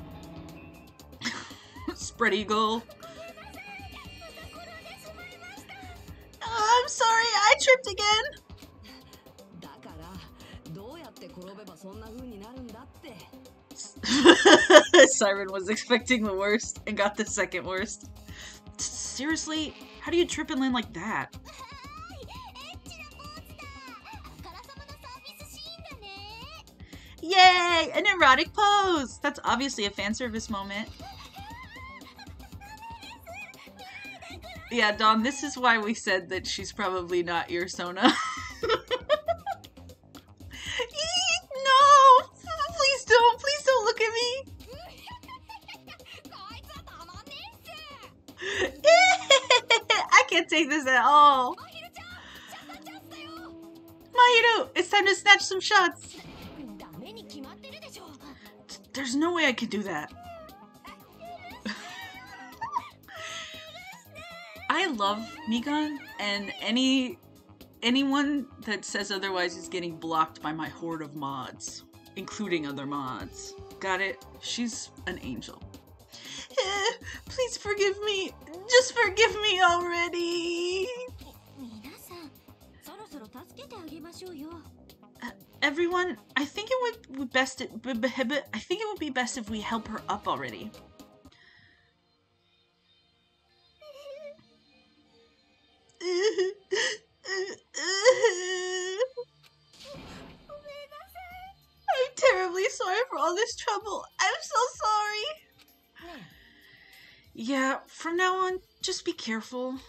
Speaker 1: Spread eagle. Oh, I'm sorry, I tripped again! Siren was expecting the worst and got the second worst. Seriously? How do you trip and land like that? Yay! An erotic pose! That's obviously a fan service moment. Yeah, Dawn, this is why we said that she's probably not your Sona. No! Please don't look at me! I can't take this at all! Mahiru, it's time to snatch some shots! There's no way I could do that. I love Mikan, and anyone that says otherwise is getting blocked by my horde of mods, including other mods. Got it? She's an angel. Please forgive me. Just forgive me already. Everyone, I think it would be best. I think it would be best if we help her up already. I'm terribly sorry for all this trouble. I'm so sorry. Yeah, from now on, just be careful.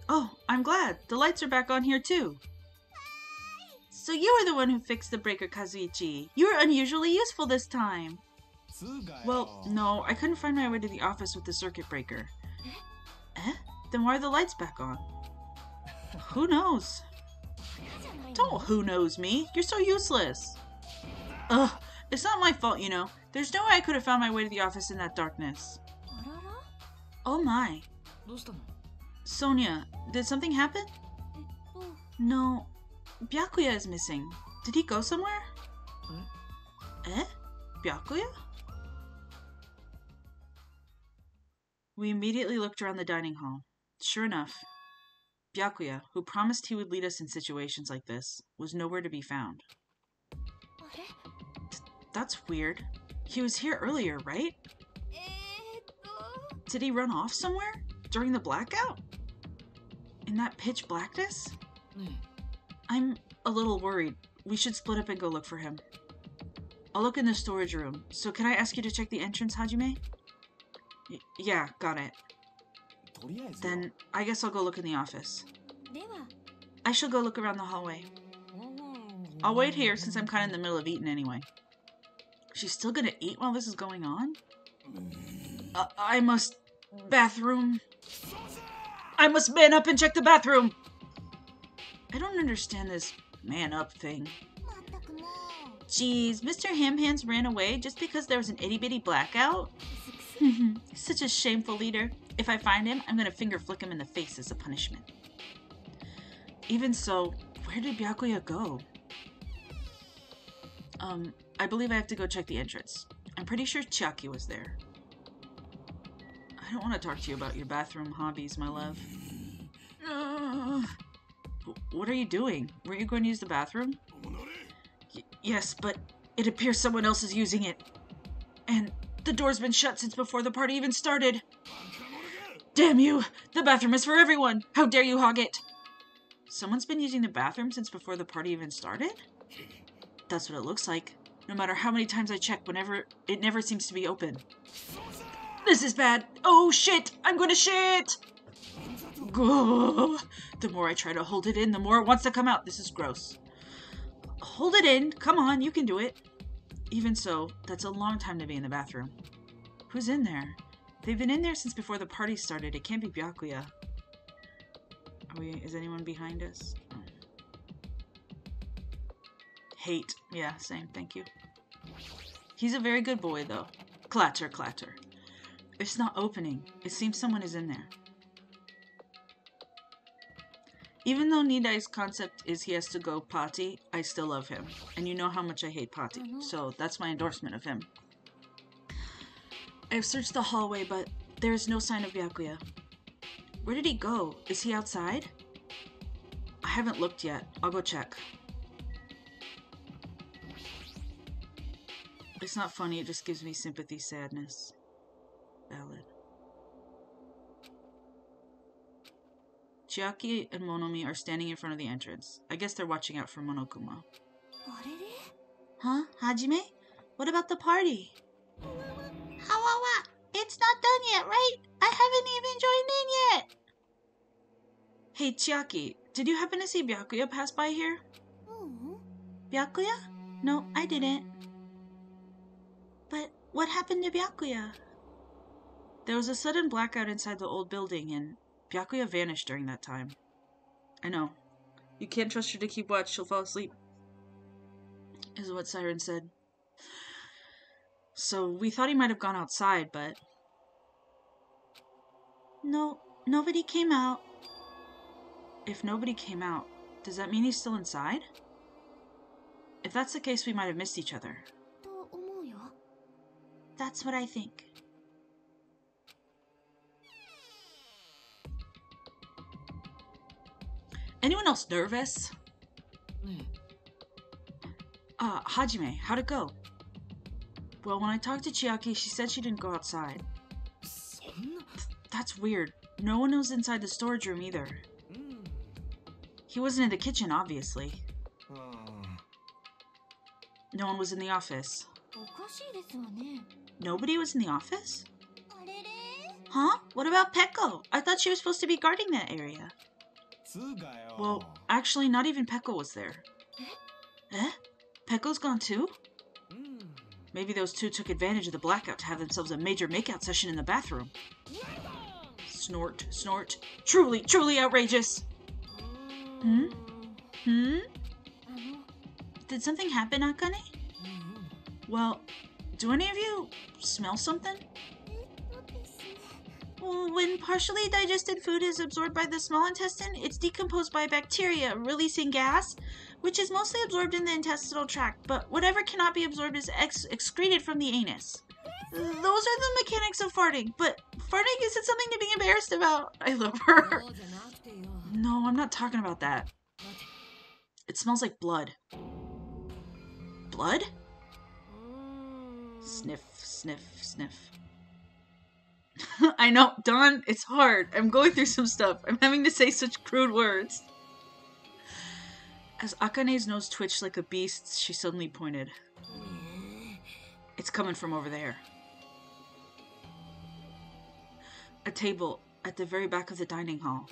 Speaker 1: Oh, I'm glad. The lights are back on here too. So you are the one who fixed the breaker, Kazuichi. You were unusually useful this time. Well, no, I couldn't find my way to the office with the circuit breaker. Eh? Then why are the lights back on? Who knows? Don't who knows me. You're so useless. Ugh, it's not my fault, you know. There's no way I could have found my way to the office in that darkness. Oh my. Sonia, did something happen? No. Byakuya is missing. Did he go somewhere? Eh? Byakuya? We immediately looked around the dining hall. Sure enough, Byakuya, who promised he would lead us in situations like this, was nowhere to be found. That's weird. He was here earlier, right? Did he run off somewhere? During the blackout? In that pitch blackness? I'm a little worried. We should split up and go look for him. I'll look in the storage room. So can I ask you to check the entrance, Hajime? Yeah, got it. Then I guess I'll go look in the office. I shall go look around the hallway. I'll wait here since I'm kind of in the middle of eating anyway. She's still gonna eat while this is going on? I must... Bathroom. I must man up and check the bathroom! I don't understand this man up thing. Jeez, Mr. Ham-Hands ran away just because there was an itty-bitty blackout? Such a shameful leader. If I find him, I'm gonna finger flick him in the face as a punishment. Even so, where did Byakuya go? I believe I have to go check the entrance. I'm pretty sure Chiaki was there. I don't want to talk to you about your bathroom hobbies, my love. What are you doing? Were you going to use the bathroom? Yes, but it appears someone else is using it. And the door's been shut since before the party even started. Damn you! The bathroom is for everyone! How dare you hog it! Someone's been using the bathroom since before the party even started? That's what it looks like. No matter how many times I check, it never seems to be open. This is bad! Oh shit! I'm gonna shit! Gah. The more I try to hold it in, the more it wants to come out. This is gross. Hold it in! Come on, you can do it. Even so, that's a long time to be in the bathroom. Who's in there? They've been in there since before the party started. It can't be Byakuya. Is anyone behind us? Oh. Hate. Yeah, same. Thank you. He's a very good boy, though. Clatter, clatter. It's not opening. It seems someone is in there. Even though Nidai's concept is he has to go potty, I still love him. And you know how much I hate potty, so that's my endorsement of him. I've searched the hallway, but there is no sign of Byakuya. Where did he go? Is he outside? I haven't looked yet. I'll go check. It's not funny, it just gives me sympathy, sadness. Valid. Chiaki and Monomi are standing in front of the entrance. I guess they're watching out for Monokuma. Huh? Hajime? What about the party? Hawawa! It's not done yet, right? I haven't even joined in yet! Hey, Chiaki, did you happen to see Byakuya pass by here? Byakuya? No, I didn't. But what happened to Byakuya? There was a sudden blackout inside the old building, and Byakuya vanished during that time. I know. You can't trust her to keep watch, she'll fall asleep. Is what Siren said. So we thought he might have gone outside, but... No, nobody came out. If nobody came out, does that mean he's still inside? If that's the case, we might have missed each other. That's what I think. Anyone else nervous? Hajime, how'd it go? Well, when I talked to Chiaki, she said she didn't go outside. That's weird. No one was inside the storage room either. He wasn't in the kitchen, obviously. No one was in the office. Nobody was in the office? Huh? What about Pekko? I thought she was supposed to be guarding that area. Well, actually, not even Pekko was there. Eh? Pekko's gone too? Maybe those two took advantage of the blackout to have themselves a major makeout session in the bathroom. Snort, snort. Truly, truly outrageous! Did something happen, Akane? Well, do any of you smell something? Well, when partially digested food is absorbed by the small intestine, it's decomposed by bacteria, releasing gas, which is mostly absorbed in the intestinal tract, but whatever cannot be absorbed is excreted from the anus. Those are the mechanics of farting, but farting isn't something to be embarrassed about. I love her. No, I'm not talking about that. It smells like blood. Blood? Sniff, sniff, sniff. I know, Dawn, it's hard. I'm going through some stuff. I'm having to say such crude words. As Akane's nose twitched like a beast's, she suddenly pointed. It's coming from over there. A table at the very back of the dining hall.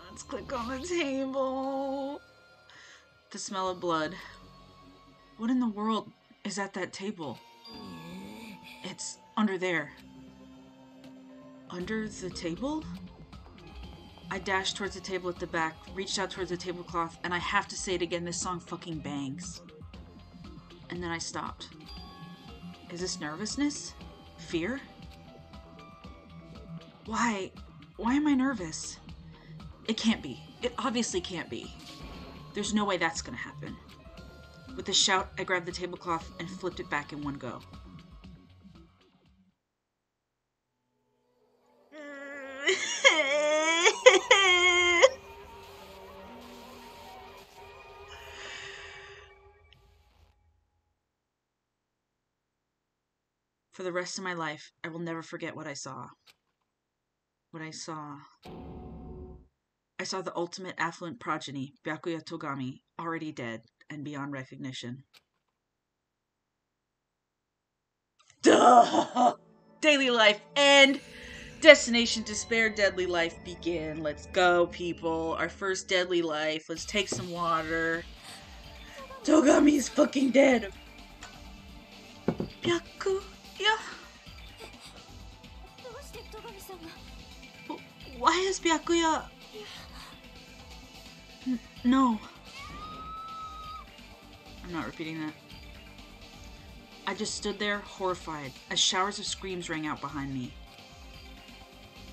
Speaker 1: Let's click on the table. The smell of blood. What in the world is at that table? It's under there. Under the table? I dashed towards the table at the back, reached out towards the tablecloth, and I have to say it again, this song fucking bangs. And then I stopped. Is this nervousness? Fear? Why? Why am I nervous? It can't be. It obviously can't be. There's no way that's gonna happen. With a shout, I grabbed the tablecloth and flipped it back in one go. For the rest of my life, I will never forget what I saw. What I saw the ultimate affluent progeny, Byakuya Togami, already dead and beyond recognition. Duh! Daily life end! Destination Despair, deadly life begin. Let's go, people. Our first deadly life. Let's take some water. Togami is fucking dead. Byakuya? Why is Byakuya... No. I'm not repeating that. I just stood there, horrified, as showers of screams rang out behind me.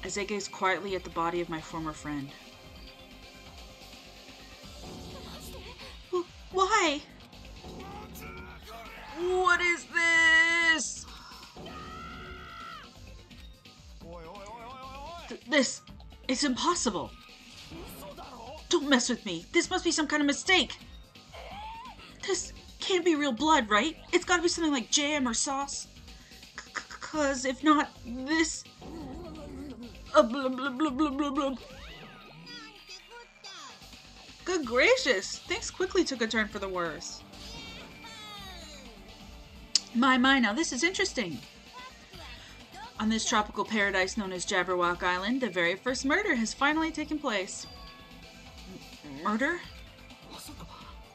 Speaker 1: As I gazed quietly at the body of my former friend. Why? What is this? This... It's impossible. Don't mess with me. This must be some kind of mistake. This can't be real blood, right? It's gotta be something like jam or sauce. Cause if not, this... Blub, blub, blub, blub, blub, blub. Good gracious! Things quickly took a turn for the worse. My, now this is interesting. On this tropical paradise known as Jabberwock Island, the very first murder has finally taken place. Murder?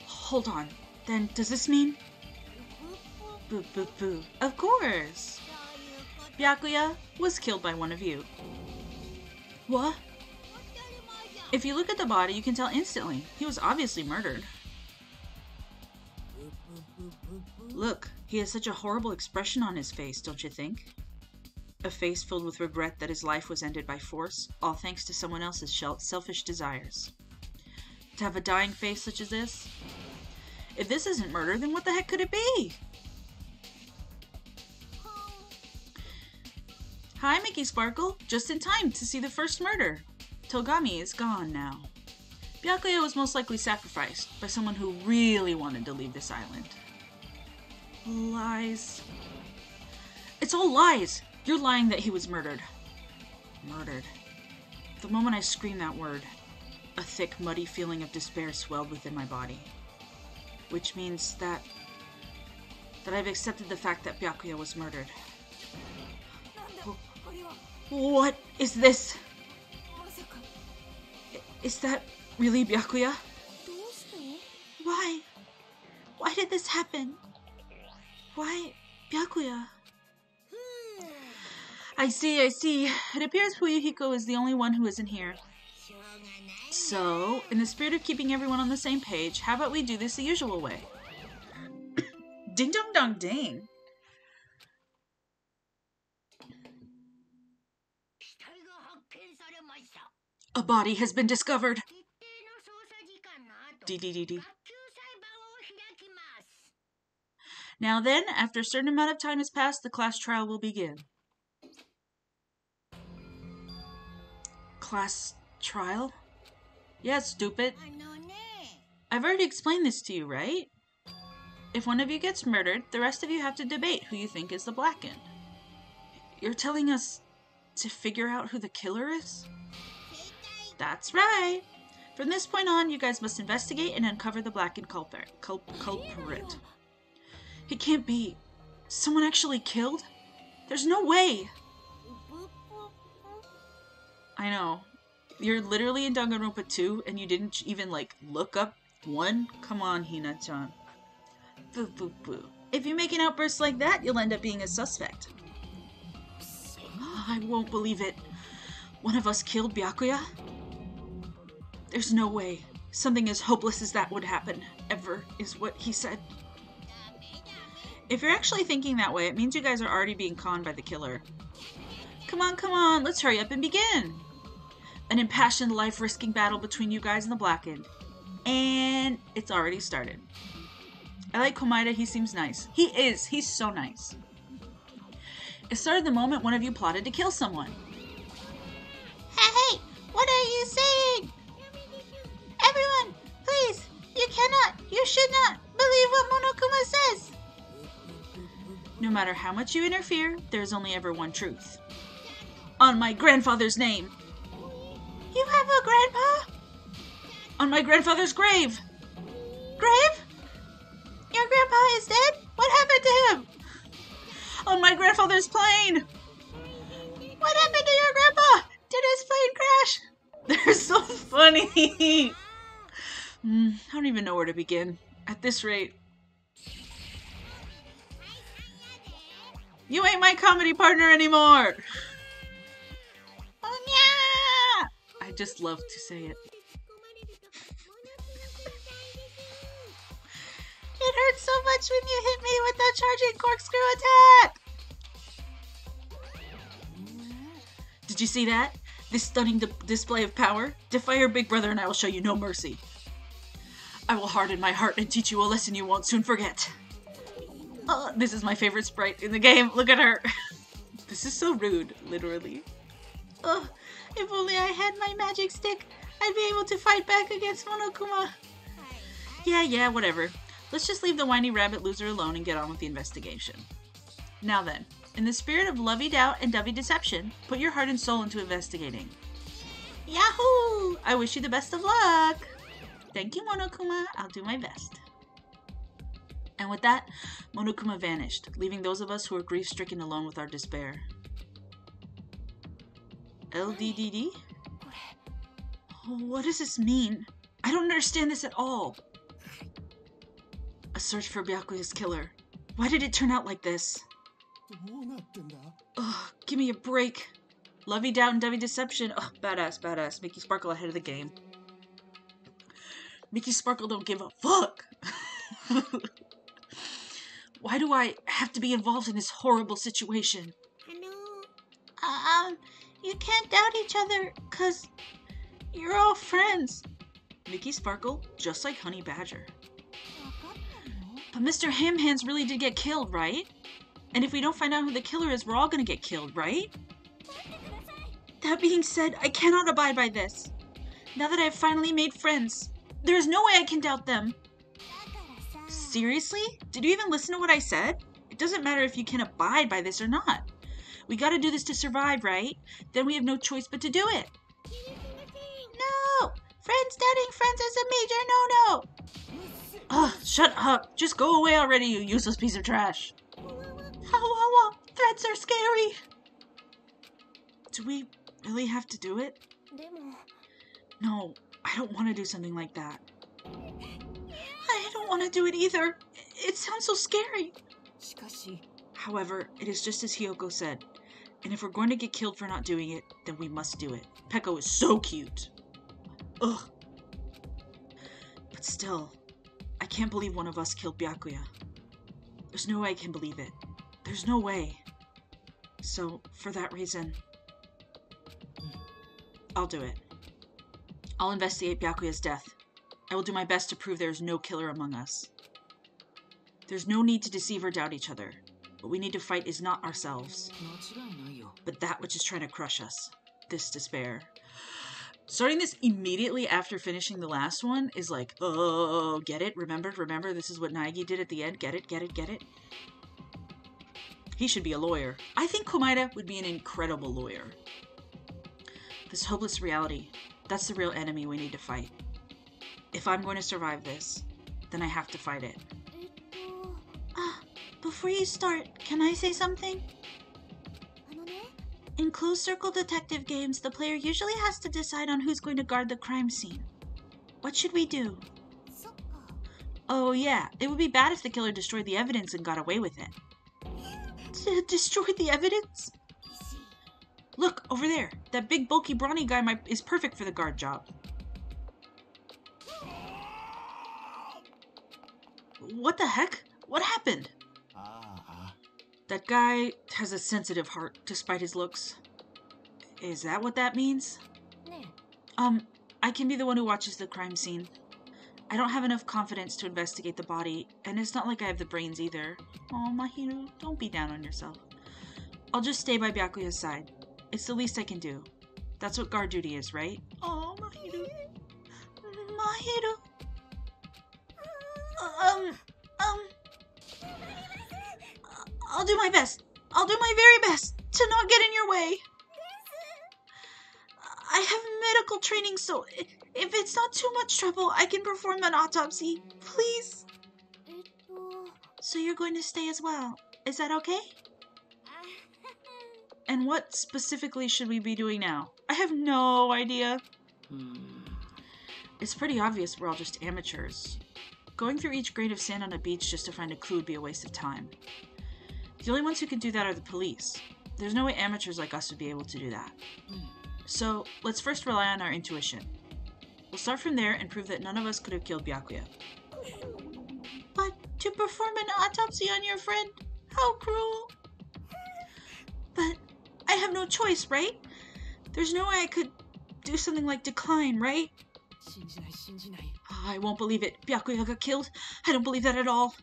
Speaker 1: Hold on. Then, does this mean... Boo, boo, boo. Of course! Byakuya was killed by one of you. What? If you look at the body, you can tell instantly. He was obviously murdered. Look, he has such a horrible expression on his face, don't you think? A face filled with regret that his life was ended by force, all thanks to someone else's selfish desires. To have a dying face such as this? If this isn't murder, then what the heck could it be? Hi, Mickey Sparkle. Just in time to see the first murder. Togami is gone now. Byakuya was most likely sacrificed by someone who really wanted to leave this island. Lies. It's all lies. You're lying that he was murdered. Murdered. The moment I screamed that word, a thick, muddy feeling of despair swelled within my body. Which means that I've accepted the fact that Byakuya was murdered. What is this? Is that really Byakuya? Why? Why did this happen? Why Byakuya? I see. It appears Fuyuhiko is the only one who isn't here. So, in the spirit of keeping everyone on the same page, how about we do this the usual way? Ding dong dong ding! A body has been discovered! D. Now then, after a certain amount of time has passed, the class trial will begin. Class trial? Yeah, stupid. I've already explained this to you, right? If one of you gets murdered, the rest of you have to debate who you think is the blackened. You're telling us to figure out who the killer is? That's right! From this point on, you guys must investigate and uncover the blackened culprit. It can't be. Someone actually killed? There's no way! I know. You're literally in Danganronpa 2 and you didn't even, look up 1? Come on, Hina-chan. Boo boo boo. If you make an outburst like that, you'll end up being a suspect. I won't believe it. One of us killed Byakuya? There's no way. Something as hopeless as that would happen, ever, is what he said. If you're actually thinking that way, it means you guys are already being conned by the killer. Come on, let's hurry up and begin! An impassioned, life-risking battle between you guys and the blackened. And it's already started. I like Komaeda, he seems nice. He is, he's so nice. It started the moment one of you plotted to kill someone. Hey, what are you saying? Everyone, please, you should not believe what Monokuma says. No No matter how much you interfere, there's only ever one truth. On my grandfather's name. You have a grandpa? On my grandfather's grave. Grave? Your grandpa is dead? What happened to him? On my grandfather's plane. What happened to your grandpa? Did his plane crash? They're so funny. I don't even know where to begin. At this rate. You ain't my comedy partner anymore. Oh, yeah. I just love to say it. It hurts so much when you hit me with that charging corkscrew attack! Did you see that? This stunning display of power? Defy your big brother and I will show you no mercy. I will harden my heart and teach you a lesson you won't soon forget. This is my favorite sprite in the game. Look at her. This is so rude, literally. If only I had my magic stick, I'd be able to fight back against Monokuma. Yeah, whatever. Let's just leave the whiny rabbit loser alone and get on with the investigation. Now then, in the spirit of lovey-doubt and dovey deception, put your heart and soul into investigating. Yahoo! I wish you the best of luck! Thank you, Monokuma. I'll do my best. And with that, Monokuma vanished, leaving those of us who were grief-stricken alone with our despair. LDDD? What does this mean? I don't understand this at all. A search for Byakuya's killer. Why did it turn out like this? Ugh, give me a break. Lovey-doubt and dovey deception. Ugh, badass. Mickey Sparkle ahead of the game. Mickey Sparkle don't give a fuck. Why do I have to be involved in this horrible situation? You can't doubt each other, 'cause you're all friends. Mickey Sparkle, just like Honey Badger. But Mr. Ham-Hands really did get killed, right? And if we don't find out who the killer is, we're all gonna get killed, right? That being said, I cannot abide by this. Now that I have finally made friends, there is no way I can doubt them. Seriously? Did you even listen to what I said? It doesn't matter if you can abide by this or not. We gotta do this to survive, right? Then we have no choice but to do it. No! Friends doubting friends is a major no-no! Ugh, shut up! Just go away already, you useless piece of trash! Threats are scary! Do we really have to do it? No, I don't want to do something like that. I don't want to do it either. It sounds so scary. However, it is just as Hiyoko said. And if we're going to get killed for not doing it, then we must do it. Peko is so cute. Ugh. But still, I can't believe one of us killed Byakuya. There's no way I can believe it. There's no way. So, for that reason, I'll do it. I'll investigate Byakuya's death. I will do my best to prove there is no killer among us. There's no need to deceive or doubt each other. What we need to fight is not ourselves, but that which is trying to crush us. This despair. Starting this immediately after finishing the last one is like, oh, get it? Remember, this is what Naegi did at the end. Get it? He should be a lawyer. I think Komaeda would be an incredible lawyer. This hopeless reality, that's the real enemy we need to fight. If I'm going to survive this, then I have to fight it. Before you start, can I say something? In closed circle detective games, the player usually has to decide on who's going to guard the crime scene. What should we do? Oh yeah, it would be bad if the killer destroyed the evidence and got away with it. Destroy the evidence? Look, over there. That big bulky brawny guy is perfect for the guard job. What the heck? What happened? That guy has a sensitive heart, despite his looks. Is that what that means? I can be the one who watches the crime scene. I don't have enough confidence to investigate the body, and it's not like I have the brains either. Oh, Mahiru, don't be down on yourself. I'll just stay by Byakuya's side. It's the least I can do. That's what guard duty is, right? Oh, Mahiru. Mahiru. I'll do my best. I'll do my very best to not get in your way. I have medical training, so if it's not too much trouble, I can perform an autopsy. Please. So you're going to stay as well. Is that okay? And what specifically should we be doing now? I have no idea. It's pretty obvious we're all just amateurs. Going through each grain of sand on a beach just to find a clue would be a waste of time. The only ones who can do that are the police. There's no way amateurs like us would be able to do that. So, let's first rely on our intuition. We'll start from there and prove that none of us could have killed Byakuya. But to perform an autopsy on your friend? How cruel. But I have no choice, right? There's no way I could do something like decline, right? Oh, I won't believe it. Byakuya got killed. I don't believe that at all.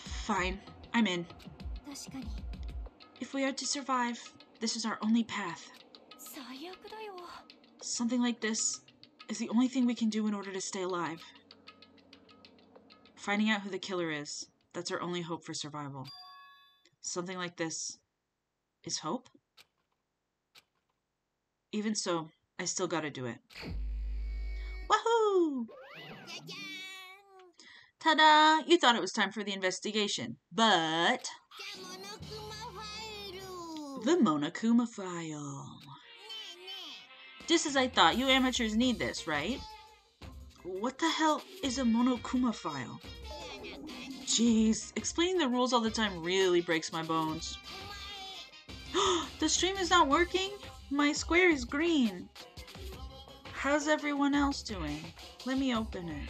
Speaker 1: Fine. I'm in. If we are to survive, this is our only path. Something like this is the only thing we can do in order to stay alive. Finding out who the killer is, that's our only hope for survival. Something like this is hope? Even so, I still gotta do it. Wahoo! Ta-da! You thought it was time for the investigation, but... The Monokuma file. Just as I thought, you amateurs need this, right? What the hell is a Monokuma file? Jeez, explaining the rules all the time really breaks my bones. The stream is not working? My square is green. How's everyone else doing? Let me open it.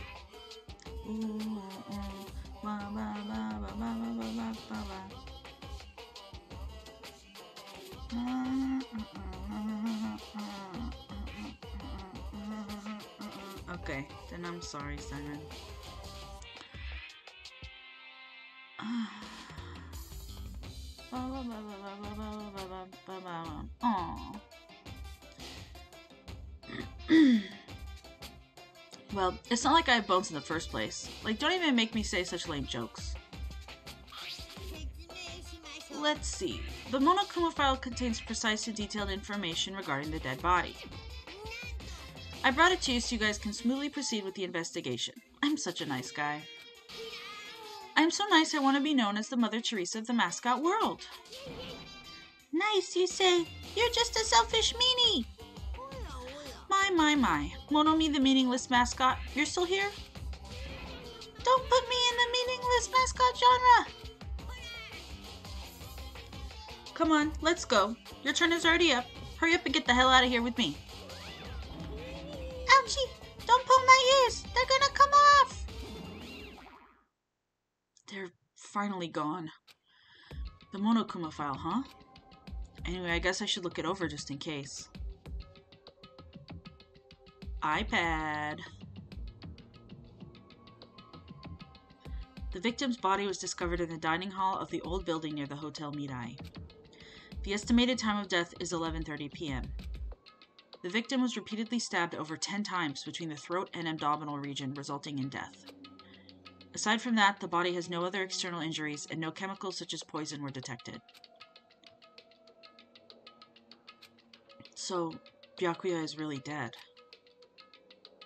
Speaker 1: Okay, then I'm sorry, Simon. Aww. Well, it's not like I have bones in the first place. Like, don't even make me say such lame jokes. Let's see. The Monokuma file contains precise and detailed information regarding the dead body. I brought it to you so you guys can smoothly proceed with the investigation. I'm such a nice guy. I'm so nice I want to be known as the Mother Teresa of the mascot world. Nice, you say? You're just a selfish meanie! My. Monomi the meaningless mascot, you're still here? Don't put me in the meaningless mascot genre! Come on, let's go. Your turn is already up. Hurry up and get the hell out of here with me. Ouchie! Don't pull my ears! They're gonna come off! They're finally gone. The Monokuma file, huh? Anyway, I guess I should look it over just in case. iPad. The victim's body was discovered in the dining hall of the old building near the Hotel Mirai. The estimated time of death is 11:30 p.m. The victim was repeatedly stabbed over 10 times between the throat and abdominal region, resulting in death. Aside from that, the body has no other external injuries, and no chemicals such as poison were detected. So, Byakuya is really dead.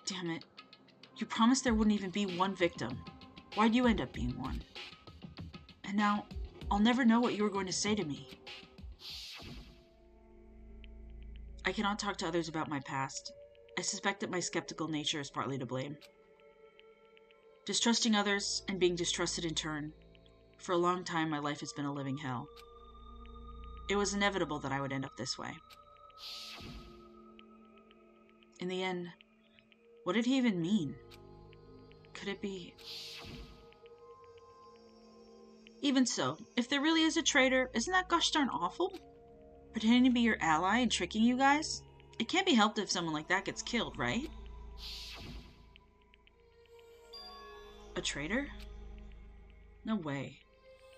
Speaker 1: Damn it. You promised there wouldn't even be one victim. Why'd you end up being one? And now, I'll never know what you were going to say to me. I cannot talk to others about my past. I suspect that my skeptical nature is partly to blame. Distrusting others and being distrusted in turn. For a long time, my life has been a living hell. It was inevitable that I would end up this way. In the end, what did he even mean? Could it be... Even so, if there really is a traitor, isn't that gosh darn awful? Pretending to be your ally and tricking you guys? It can't be helped if someone like that gets killed, right? A traitor? No way.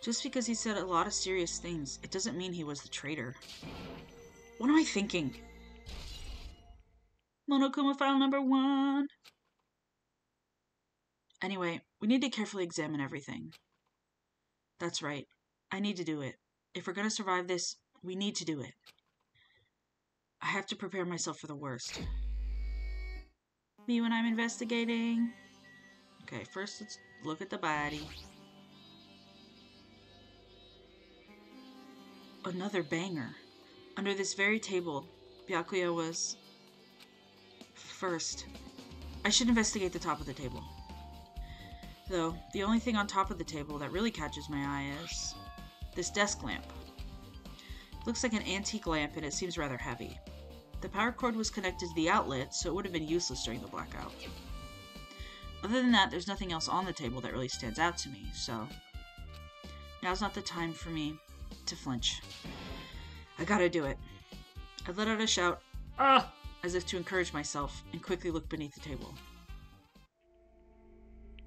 Speaker 1: Just because he said a lot of serious things, it doesn't mean he was the traitor. What am I thinking? Monokuma file number 1. Anyway, we need to carefully examine everything. That's right. I need to do it. If we're gonna survive this, we need to do it. I have to prepare myself for the worst. Me when I'm investigating. Okay, first let's look at the body. Another banger. Under this very table, Byakuya was... First, I should investigate the top of the table. Though, the only thing on top of the table that really catches my eye is... this desk lamp. It looks like an antique lamp and it seems rather heavy. The power cord was connected to the outlet, so it would have been useless during the blackout. Other than that, there's nothing else on the table that really stands out to me, so... now's not the time for me to flinch. I gotta do it. I let out a shout, "Ah!" as if to encourage myself, and quickly looked beneath the table.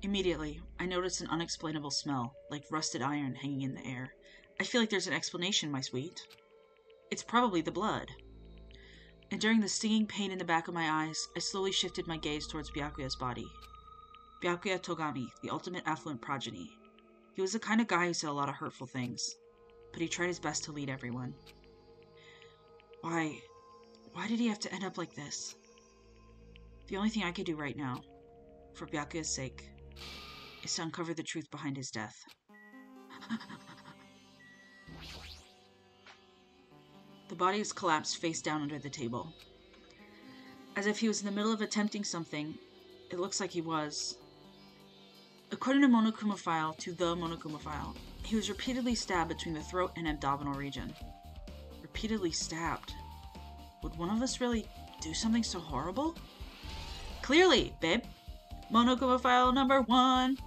Speaker 1: Immediately, I noticed an unexplainable smell, like rusted iron hanging in the air. I feel like there's an explanation, my sweet. It's probably the blood. Enduring the stinging pain in the back of my eyes, I slowly shifted my gaze towards Byakuya's body. Byakuya Togami, the ultimate affluent progeny. He was the kind of guy who said a lot of hurtful things, but he tried his best to lead everyone. Why did he have to end up like this? The only thing I could do right now, for Byakuya's sake, is to uncover the truth behind his death. The body was collapsed face down under the table. As if he was in the middle of attempting something, it looks like he was. According to the Monokuma file, he was repeatedly stabbed between the throat and abdominal region. Repeatedly stabbed. Would one of us really do something so horrible? Clearly, babe. Monokuma file number 1.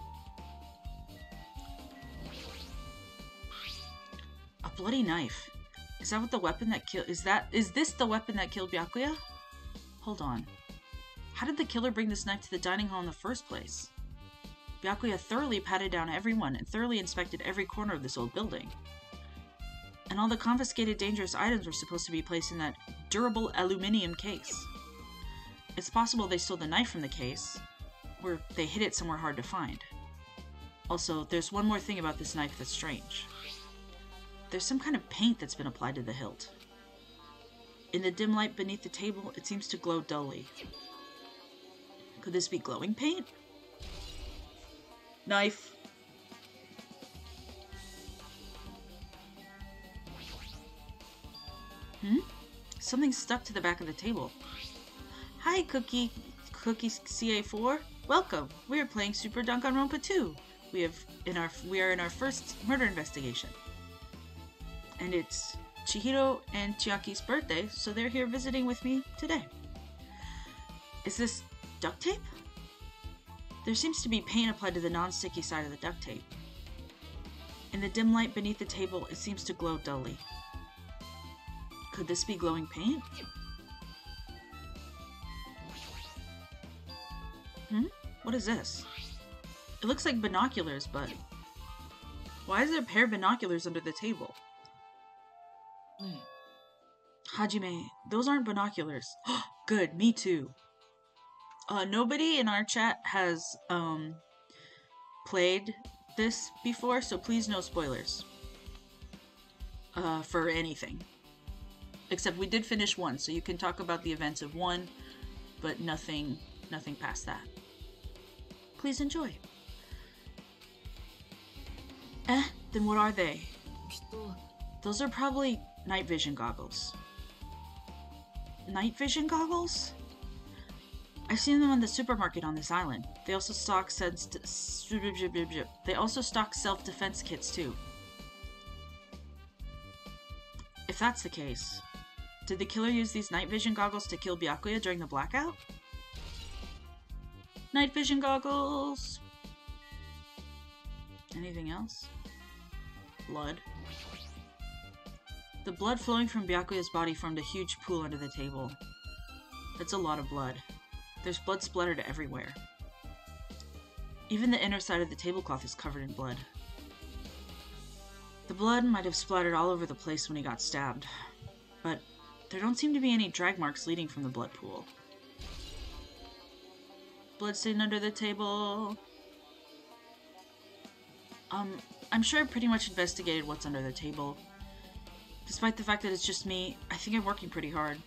Speaker 1: A bloody knife. Is that what the weapon that killed? Is this the weapon that killed Byakuya? Hold on. How did the killer bring this knife to the dining hall in the first place? Byakuya thoroughly patted down everyone and thoroughly inspected every corner of this old building. And all the confiscated dangerous items were supposed to be placed in that durable aluminum case. It's possible they stole the knife from the case, or they hid it somewhere hard to find. Also, there's one more thing about this knife that's strange. There's some kind of paint that's been applied to the hilt. In the dim light beneath the table, it seems to glow dully. Could this be glowing paint? Knife. Something's stuck to the back of the table. Hi, Cookie CA4. Welcome. We are playing Super Dangan Ronpa 2. We are in our first murder investigation. And it's Chihiro and Chiaki's birthday, so they're here visiting with me today. Is this duct tape? There seems to be paint applied to the non-sticky side of the duct tape. In the dim light beneath the table, it seems to glow dully. Could this be glowing paint? What is this? It looks like binoculars, but... why is there a pair of binoculars under the table? Hajime, those aren't binoculars. Good, me too. Nobody in our chat has, played this before, so please no spoilers. For anything. Except we did finish 1, so you can talk about the events of 1, but nothing past that. Please enjoy. Then what are they? Those are probably night vision goggles. Night vision goggles? I've seen them in the supermarket on this island. They also stock self-defense kits too. If that's the case, did the killer use these night vision goggles to kill Byakuya during the blackout? Night vision goggles! Anything else? Blood. The blood flowing from Byakuya's body formed a huge pool under the table. That's a lot of blood. There's blood splattered everywhere. Even the inner side of the tablecloth is covered in blood. The blood might have splattered all over the place when he got stabbed, but there don't seem to be any drag marks leading from the blood pool. Blood stain under the table. I'm sure I pretty much investigated what's under the table. Despite the fact that it's just me, I think I'm working pretty hard.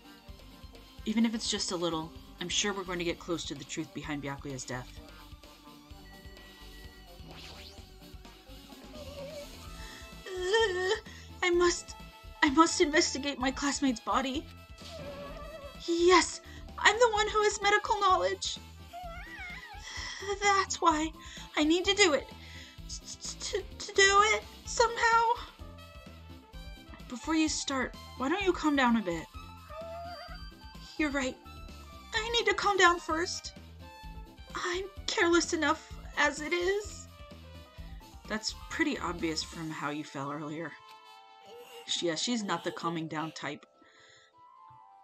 Speaker 1: Even if it's just a little, I'm sure we're going to get close to the truth behind Byakuya's death. I must investigate my classmate's body. Yes, I'm the one who has medical knowledge. That's why I need to do it. To do it somehow. Before you start, why don't you calm down a bit? You're right. I need to calm down first. I'm careless enough as it is. That's pretty obvious from how you fell earlier. Yeah, she's not the calming down type.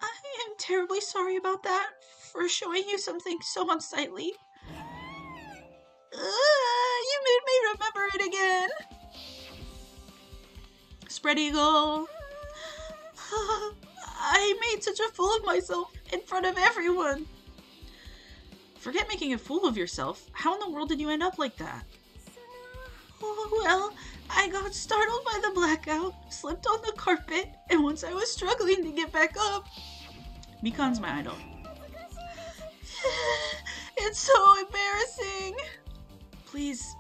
Speaker 1: I am terribly sorry about that, for showing you something so unsightly. You made me remember it again. Spread eagle. I made such a fool of myself in front of everyone. Forget making a fool of yourself. How in the world did you end up like that? Well, I got startled by the blackout, slipped on the carpet, and once I was struggling to get back up... Mikan's my idol. It's so embarrassing. Please.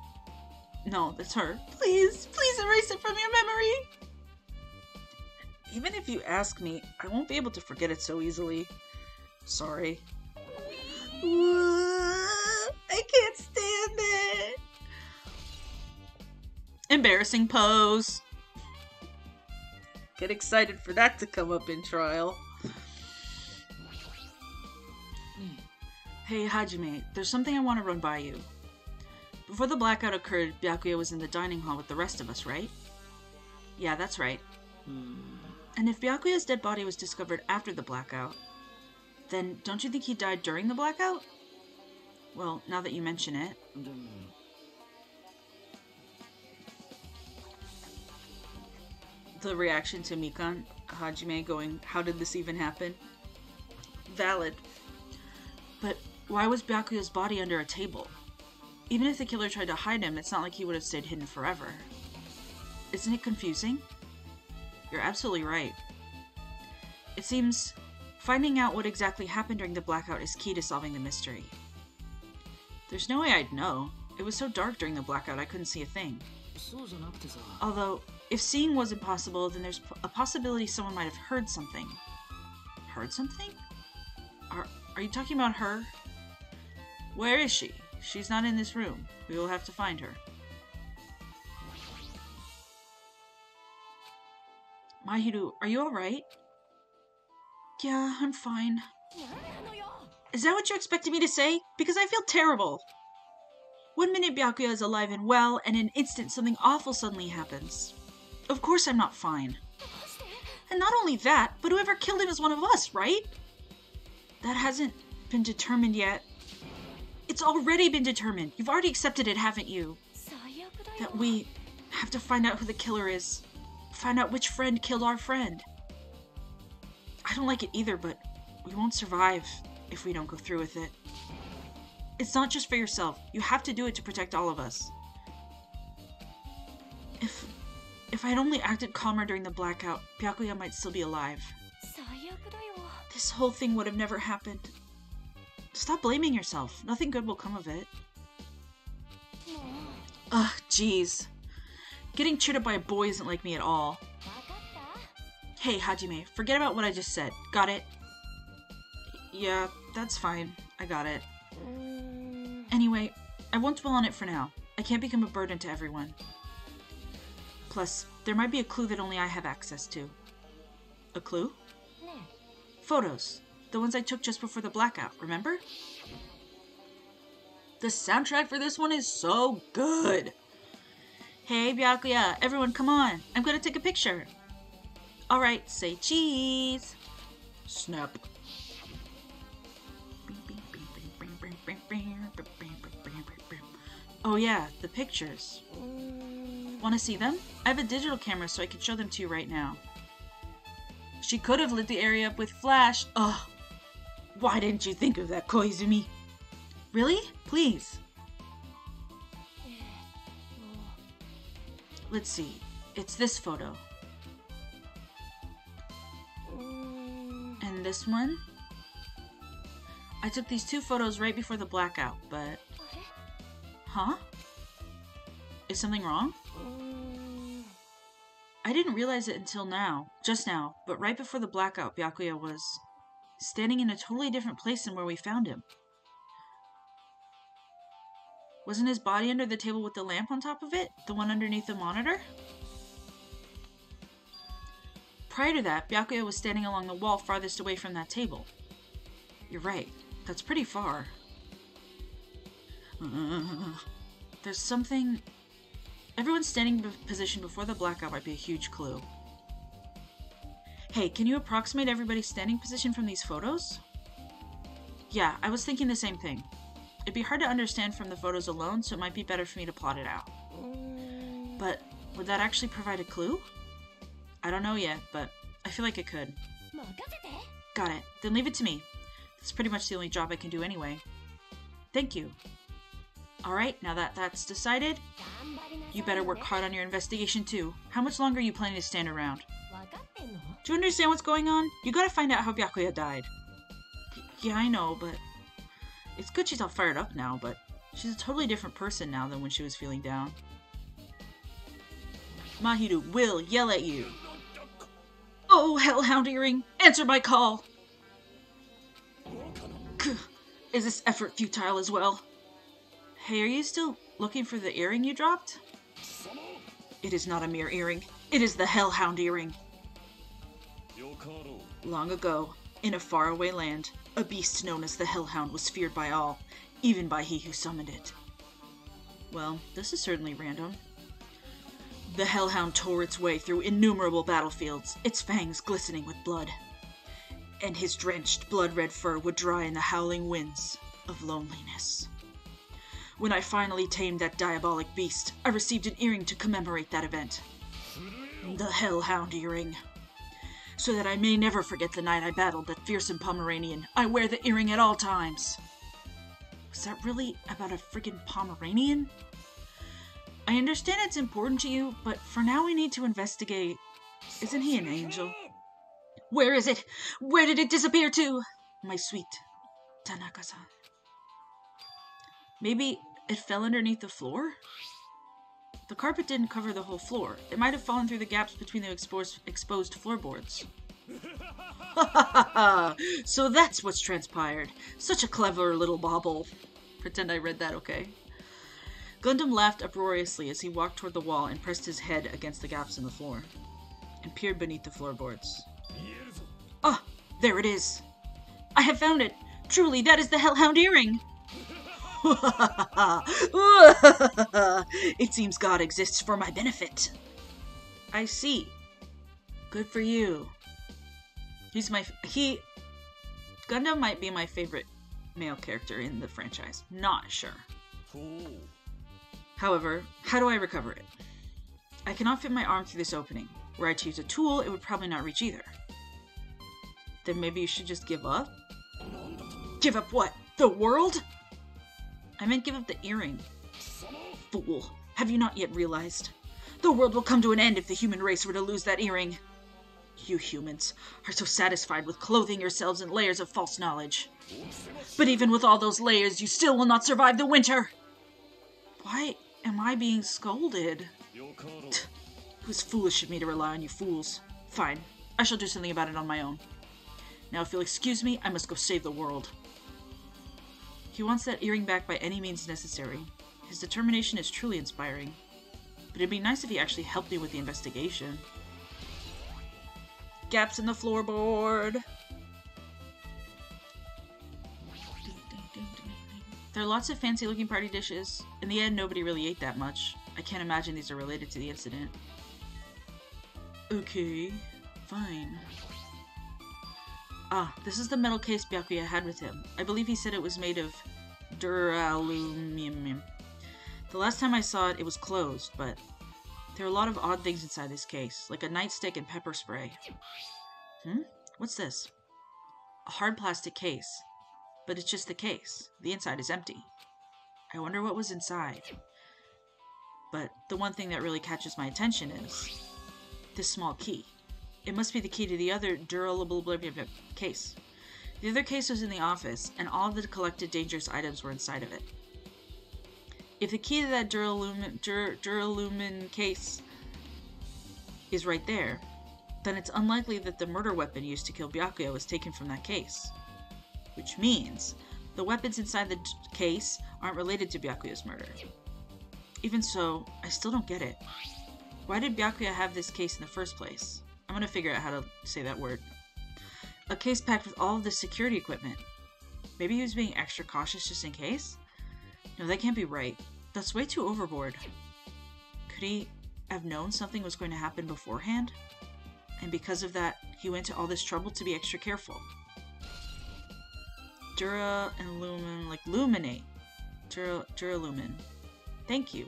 Speaker 1: No, that's her. Please erase it from your memory. Even if you ask me, I won't be able to forget it so easily. Sorry. I can't stand it. Embarrassing pose. Get excited for that to come up in trial. Hey, Hajime, there's something I want to run by you. Before the blackout occurred, Byakuya was in the dining hall with the rest of us, right? Yeah, that's right. And if Byakuya's dead body was discovered after the blackout, then don't you think he died during the blackout? Well, now that you mention it. The reaction to Mikan, Hajime going, how did this even happen? Valid. But why was Byakuya's body under a table? Even if the killer tried to hide him, it's not like he would have stayed hidden forever. Isn't it confusing? You're absolutely right. It seems finding out what exactly happened during the blackout is key to solving the mystery. There's no way I'd know. It was so dark during the blackout I couldn't see a thing. Although, if seeing was impossible, then there's a possibility someone might have heard something. Heard something? Are you talking about her? Where is she? She's not in this room. We will have to find her. Mahiru, are you alright? Yeah, I'm fine. Is that what you expected me to say? Because I feel terrible. One minute Byakuya is alive and well, and in an instant something awful suddenly happens. Of course I'm not fine. And not only that, but whoever killed him is one of us, right? That hasn't been determined yet. It's already been determined. You've already accepted it, haven't you? That we have to find out who the killer is. Find out which friend killed our friend. I don't like it either, but we won't survive if we don't go through with it. It's not just for yourself. You have to do it to protect all of us. If I had only acted calmer during the blackout, Byakuya might still be alive. This whole thing would have never happened. Stop blaming yourself. Nothing good will come of it. Ugh, jeez. Getting cheered up by a boy isn't like me at all. Hey, Hajime, forget about what I just said. Got it? Yeah, that's fine. I got it. Anyway, I won't dwell on it for now. I can't become a burden to everyone. Plus, there might be a clue that only I have access to. A clue? Photos. The ones I took just before the blackout, remember? The soundtrack for this one is so good! Hey, Byakuya, everyone come on. I'm gonna take a picture. Alright, say cheese. Snap. Oh yeah, the pictures. Wanna see them? I have a digital camera so I can show them to you right now. She could have lit the area up with flash. Ugh. Why didn't you think of that, Koizumi? Really? Please. Let's see. It's this photo. And this one? I took these two photos right before the blackout, but... Huh? Is something wrong? I didn't realize it until now, just now, but right before the blackout, Byakuya was standing in a totally different place than where we found him. Wasn't his body under the table with the lamp on top of it? The one underneath the monitor? Prior to that, Byakuya was standing along the wall farthest away from that table. You're right. That's pretty far. There's something... Everyone's standing position before the blackout might be a huge clue. Hey, can you approximate everybody's standing position from these photos? Yeah, I was thinking the same thing. It'd be hard to understand from the photos alone, so it might be better for me to plot it out. But would that actually provide a clue? I don't know yet, but I feel like it could. Got it. Then leave it to me. That's pretty much the only job I can do anyway. Thank you. Alright, now that that's decided, you better work hard on your investigation too. How much longer are you planning to stand around? Do you understand what's going on? You gotta find out how Byakuya died. Yeah, I know, but... It's good she's all fired up now, but she's a totally different person now than when she was feeling down. Mahiru will yell at you. Oh, Hellhound Earring! Answer my call! Is this effort futile as well? Hey, are you still looking for the earring you dropped? It is not a mere earring. It is the Hellhound Earring. Long ago, in a faraway land, a beast known as the Hellhound was feared by all, even by he who summoned it. Well, this is certainly random. The Hellhound tore its way through innumerable battlefields, its fangs glistening with blood. And his drenched, blood-red fur would dry in the howling winds of loneliness. When I finally tamed that diabolic beast, I received an earring to commemorate that event. The Hellhound Earring. So that I may never forget the night I battled that fearsome Pomeranian, I wear the earring at all times. Was that really about a friggin' Pomeranian? I understand it's important to you, but for now we need to investigate. Isn't he an angel? Where is it? Where did it disappear to? My sweet Tanaka-san. Maybe it fell underneath the floor? The carpet didn't cover the whole floor. It might have fallen through the gaps between the exposed floorboards. So that's what's transpired. Such a clever little bauble. Pretend I read that, okay? Gundam laughed uproariously as he walked toward the wall and pressed his head against the gaps in the floor, and peered beneath the floorboards. Ah, there it is. I have found it. Truly, that is the Hellhound Earring. It seems God exists for my benefit. I see. Good for you. Gundam might be my favorite male character in the franchise. Not sure. However, how do I recover it? I cannot fit my arm through this opening. Were I to use a tool, it would probably not reach either. Then maybe you should just give up? Give up what? The world? I meant give up the earring. Fool. Have you not yet realized? The world will come to an end if the human race were to lose that earring. You humans are so satisfied with clothing yourselves in layers of false knowledge. But even with all those layers, you still will not survive the winter! Why am I being scolded? It was foolish of me to rely on you fools. Fine, I shall do something about it on my own. Now if you'll excuse me, I must go save the world. He wants that earring back by any means necessary. His determination is truly inspiring. But it'd be nice if he actually helped me with the investigation. Gaps in the floorboard! There are lots of fancy-looking party dishes. In the end, nobody really ate that much. I can't imagine these are related to the incident. Okay, fine. Ah, this is the metal case Byakuya had with him. I believe he said it was made of duralumin. The last time I saw it, it was closed, but there are a lot of odd things inside this case, like a nightstick and pepper spray. What's this? A hard plastic case. But it's just the case. The inside is empty. I wonder what was inside. but the one thing that really catches my attention is this small key. It must be the key to the other durable case. The other case was in the office, and all of the collected dangerous items were inside of it. If the key to that Duralumin case is right there, then it's unlikely that the murder weapon used to kill Byakuya was taken from that case. Which means the weapons inside the case aren't related to Byakuya's murder. Even so, I still don't get it. Why did Byakuya have this case in the first place? I'm gonna figure out how to say that word. A case packed with all of this security equipment. Maybe he was being extra cautious just in case? No, that can't be right. That's way too overboard. Could he have known something was going to happen beforehand? And because of that, he went to all this trouble to be extra careful. Dura and Lumen, like Luminate. Duralumin. Thank you.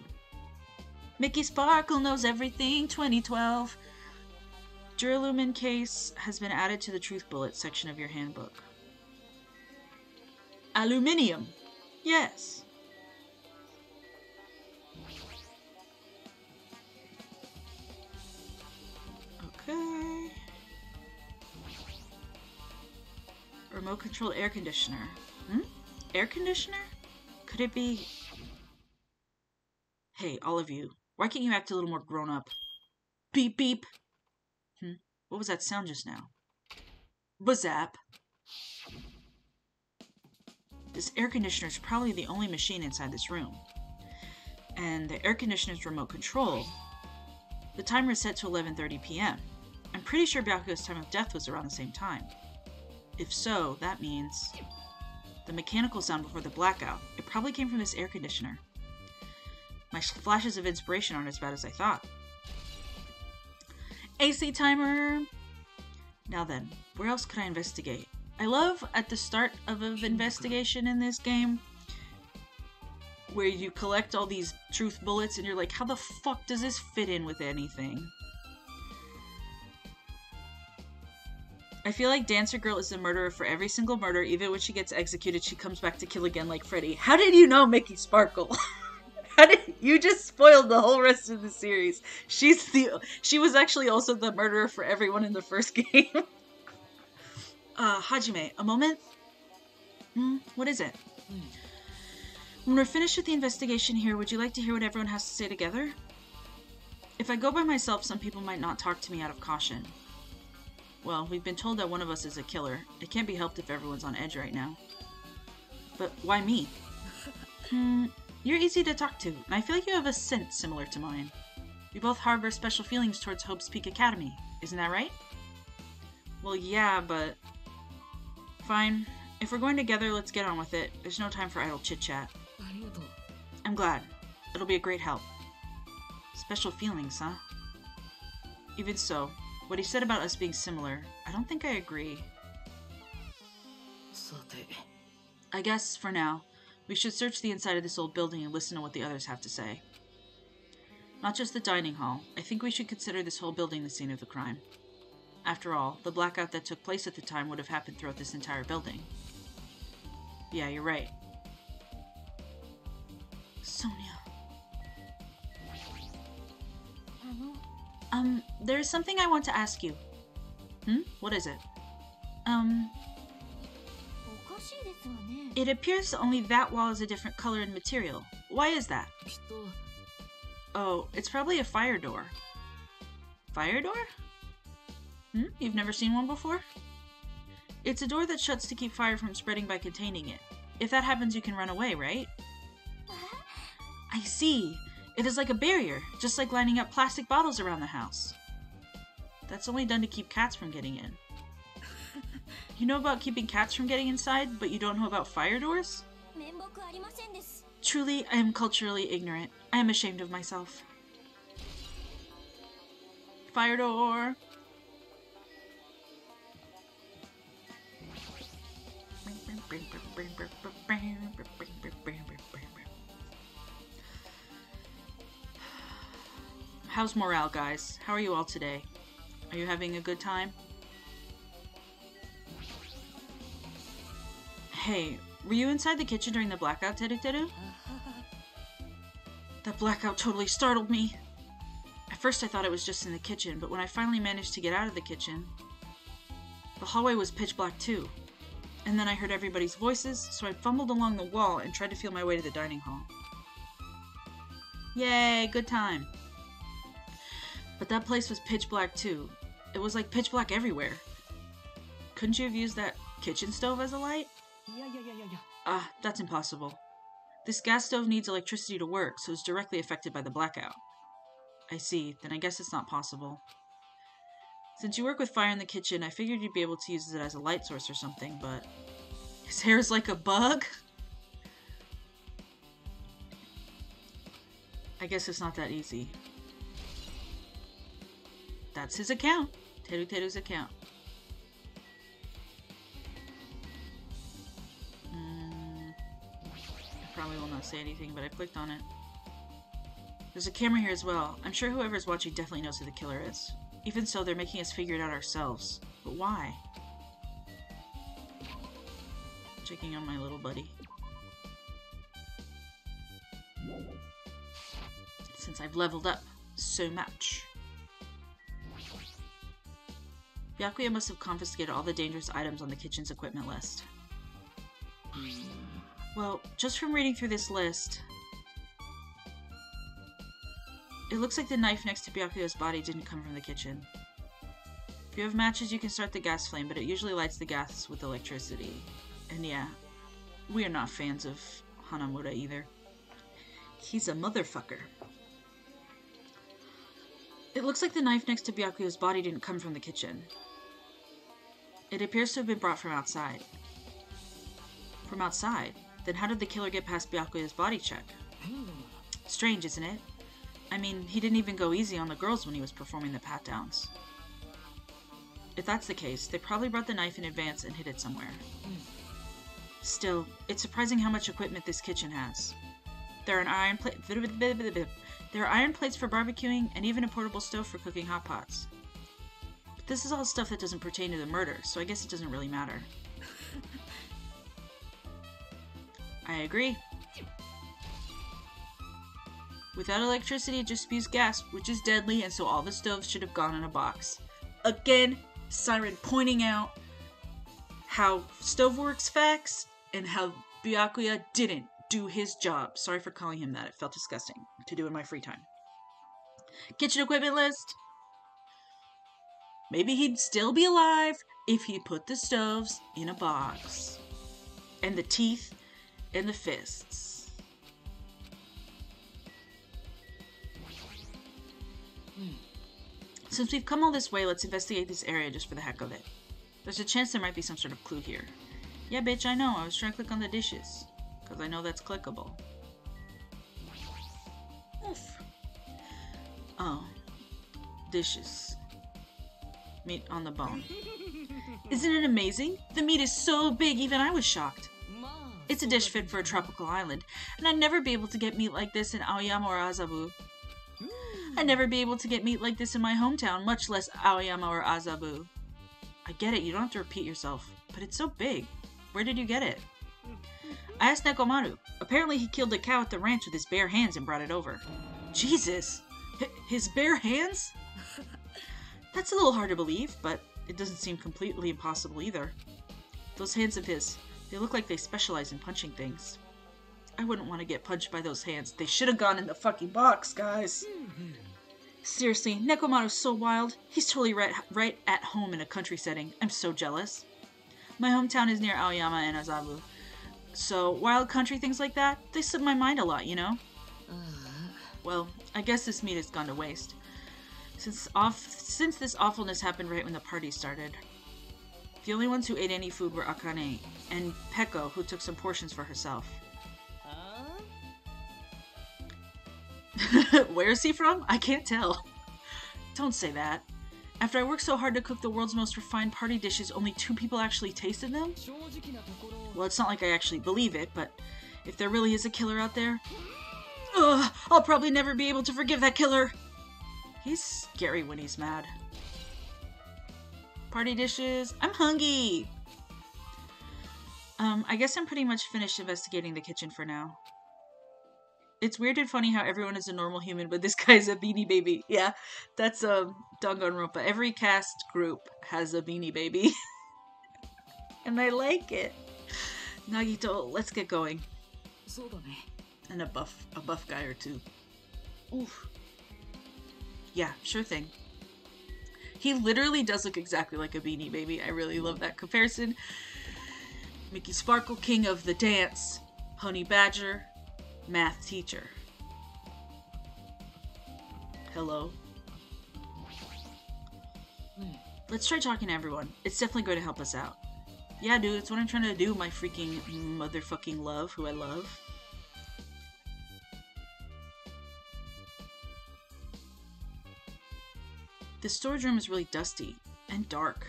Speaker 1: Mickey Sparkle knows everything, 2012. Duralumin case has been added to the Truth Bullet section of your handbook. Aluminium. Yes. Okay. Remote control air conditioner. Air conditioner? Could it be... Hey, all of you. Why can't you act a little more grown up? Beep beep. What was that sound just now? Bazap. This air conditioner is probably the only machine inside this room. And the air conditioner's remote control. The timer is set to 11:30 p.m. I'm pretty sure Byakuya's time of death was around the same time. If so, that means... the mechanical sound before the blackout. It probably came from this air conditioner. My flashes of inspiration aren't as bad as I thought. AC timer! Now then, where else could I investigate? I love at the start of an investigation in this game where you collect all these truth bullets and you're like, how the fuck does this fit in with anything? I feel like Dancer Girl is the murderer for every single murder. Even when she gets executed, she comes back to kill again like Freddy. How did you know Mickey Sparkle? You just spoiled the whole rest of the series. She was actually also the murderer for everyone in the first game. Hajime, a moment? What is it? When we're finished with the investigation here, would you like to hear what everyone has to say together? If I go by myself, some people might not talk to me out of caution. Well, we've been told that one of us is a killer. It can't be helped if everyone's on edge right now. But why me? You're easy to talk to, and I feel like you have a scent similar to mine. We both harbor special feelings towards Hope's Peak Academy. Isn't that right? Well, yeah, but... Fine. If we're going together, let's get on with it. There's no time for idle chit-chat. I'm glad. It'll be a great help. Special feelings, huh? Even so, what he said about us being similar, I don't think I agree. I guess, for now, we should search the inside of this old building and listen to what the others have to say. Not just the dining hall. I think we should consider this whole building the scene of the crime. After all, the blackout that took place at the time would have happened throughout this entire building. Yeah, you're right. Sonia. There's something I want to ask you. What is it? It appears only that wall is a different color and material. Why is that? Oh, it's probably a fire door. Fire door? You've never seen one before? It's a door that shuts to keep fire from spreading by containing it. If that happens, you can run away, right? I see. It is like a barrier, just like lining up plastic bottles around the house. That's only done to keep cats from getting in. You know about keeping cats from getting inside, but you don't know about fire doors? Truly, I am culturally ignorant. I am ashamed of myself. Fire door! How's morale, guys? How are you all today? Are you having a good time? Hey, were you inside the kitchen during the blackout, Teru Teru? That blackout totally startled me. At first I thought it was just in the kitchen, but when I finally managed to get out of the kitchen, the hallway was pitch black too. And then I heard everybody's voices, so I fumbled along the wall and tried to feel my way to the dining hall. Yay, good time. But that place was pitch black too. It was like pitch black everywhere. Couldn't you have used that kitchen stove as a light? Yeah. That's impossible. This gas stove needs electricity to work, so it's directly affected by the blackout. I see, then I guess it's not possible. Since you work with fire in the kitchen, I figured you'd be able to use it as a light source or something, but... His hair's like a bug? I guess it's not that easy. That's his account. Teru's account. I probably will not say anything, but I clicked on it. There's a camera here as well. I'm sure whoever's watching definitely knows who the killer is. Even so, they're making us figure it out ourselves. But why? Checking on my little buddy. Since I've leveled up so much. Byakuya must have confiscated all the dangerous items on the kitchen's equipment list. Well, just from reading through this list, it looks like the knife next to Byakuya's body didn't come from the kitchen. If you have matches, you can start the gas flame, but it usually lights the gas with electricity. And yeah, we are not fans of Hanamura either. He's a motherfucker. It looks like the knife next to Byakuya's body didn't come from the kitchen. It appears to have been brought from outside. From outside? Then how did the killer get past Byakuya's body check? Strange, isn't it? I mean, he didn't even go easy on the girls when he was performing the pat-downs. If that's the case, they probably brought the knife in advance and hid it somewhere. Still, it's surprising how much equipment this kitchen has. There are iron plates for barbecuing, and even a portable stove for cooking hot pots. But this is all stuff that doesn't pertain to the murder, so I guess it doesn't really matter. I agree. Without electricity, it just spews gas, which is deadly, and so all the stoves should have gone in a box. Again, Siren pointing out how Stoveworks facts and how Byakuya didn't do his job. Sorry for calling him that. It felt disgusting to do in my free time. Kitchen equipment list. Maybe he'd still be alive if he put the stoves in a box. And the teeth and the fists. Since we've come all this way, let's investigate this area just for the heck of it. There's a chance there might be some sort of clue here. Yeah, bitch, I know. I was trying to click on the dishes. Because I know that's clickable. Oof. Oh. Dishes. Meat on the bone. Isn't it amazing? The meat is so big, even I was shocked. It's a dish fit for a tropical island, and I'd never be able to get meat like this in Aoyama or Azabu. I'd never be able to get meat like this in my hometown, much less Aoyama or Azabu. I get it, you don't have to repeat yourself, but it's so big. Where did you get it? I asked Nekomaru. Apparently he killed a cow at the ranch with his bare hands and brought it over. Jesus! His bare hands? That's a little hard to believe, but it doesn't seem completely impossible either. Those hands of his, they look like they specialize in punching things. I wouldn't want to get punched by those hands. They should have gone in the fucking box, guys. Seriously, Nekomaru's so wild. He's totally right at home in a country setting. I'm so jealous. My hometown is near Aoyama and Azabu. So, wild country things like that, they slip my mind a lot, you know? Well, I guess this meat has gone to waste. Since this awfulness happened right when the party started. The only ones who ate any food were Akane and Peko, who took some portions for herself. Where is he from? I can't tell. Don't say that. After I worked so hard to cook the world's most refined party dishes, only 2 people actually tasted them? Well, it's not like I actually believe it, but if there really is a killer out there... Ugh, I'll probably never be able to forgive that killer! He's scary when he's mad. Party dishes. I'm hungry! I guess I'm pretty much finished investigating the kitchen for now. It's weird and funny how everyone is a normal human, but this guy's a Beanie Baby. Yeah, that's Dangan Ronpa. Every cast group has a Beanie Baby. And I like it. Nagito, let's get going. And a buff guy or two. Oof. Yeah, sure thing. He literally does look exactly like a Beanie Baby. I really love that comparison. Mickey Sparkle, king of the dance. Honey Badger, math teacher. Hello. Let's try talking to everyone. It's definitely going to help us out. Yeah, dude, it's what I'm trying to do, my freaking motherfucking love, who I love. The storage room is really dusty and dark.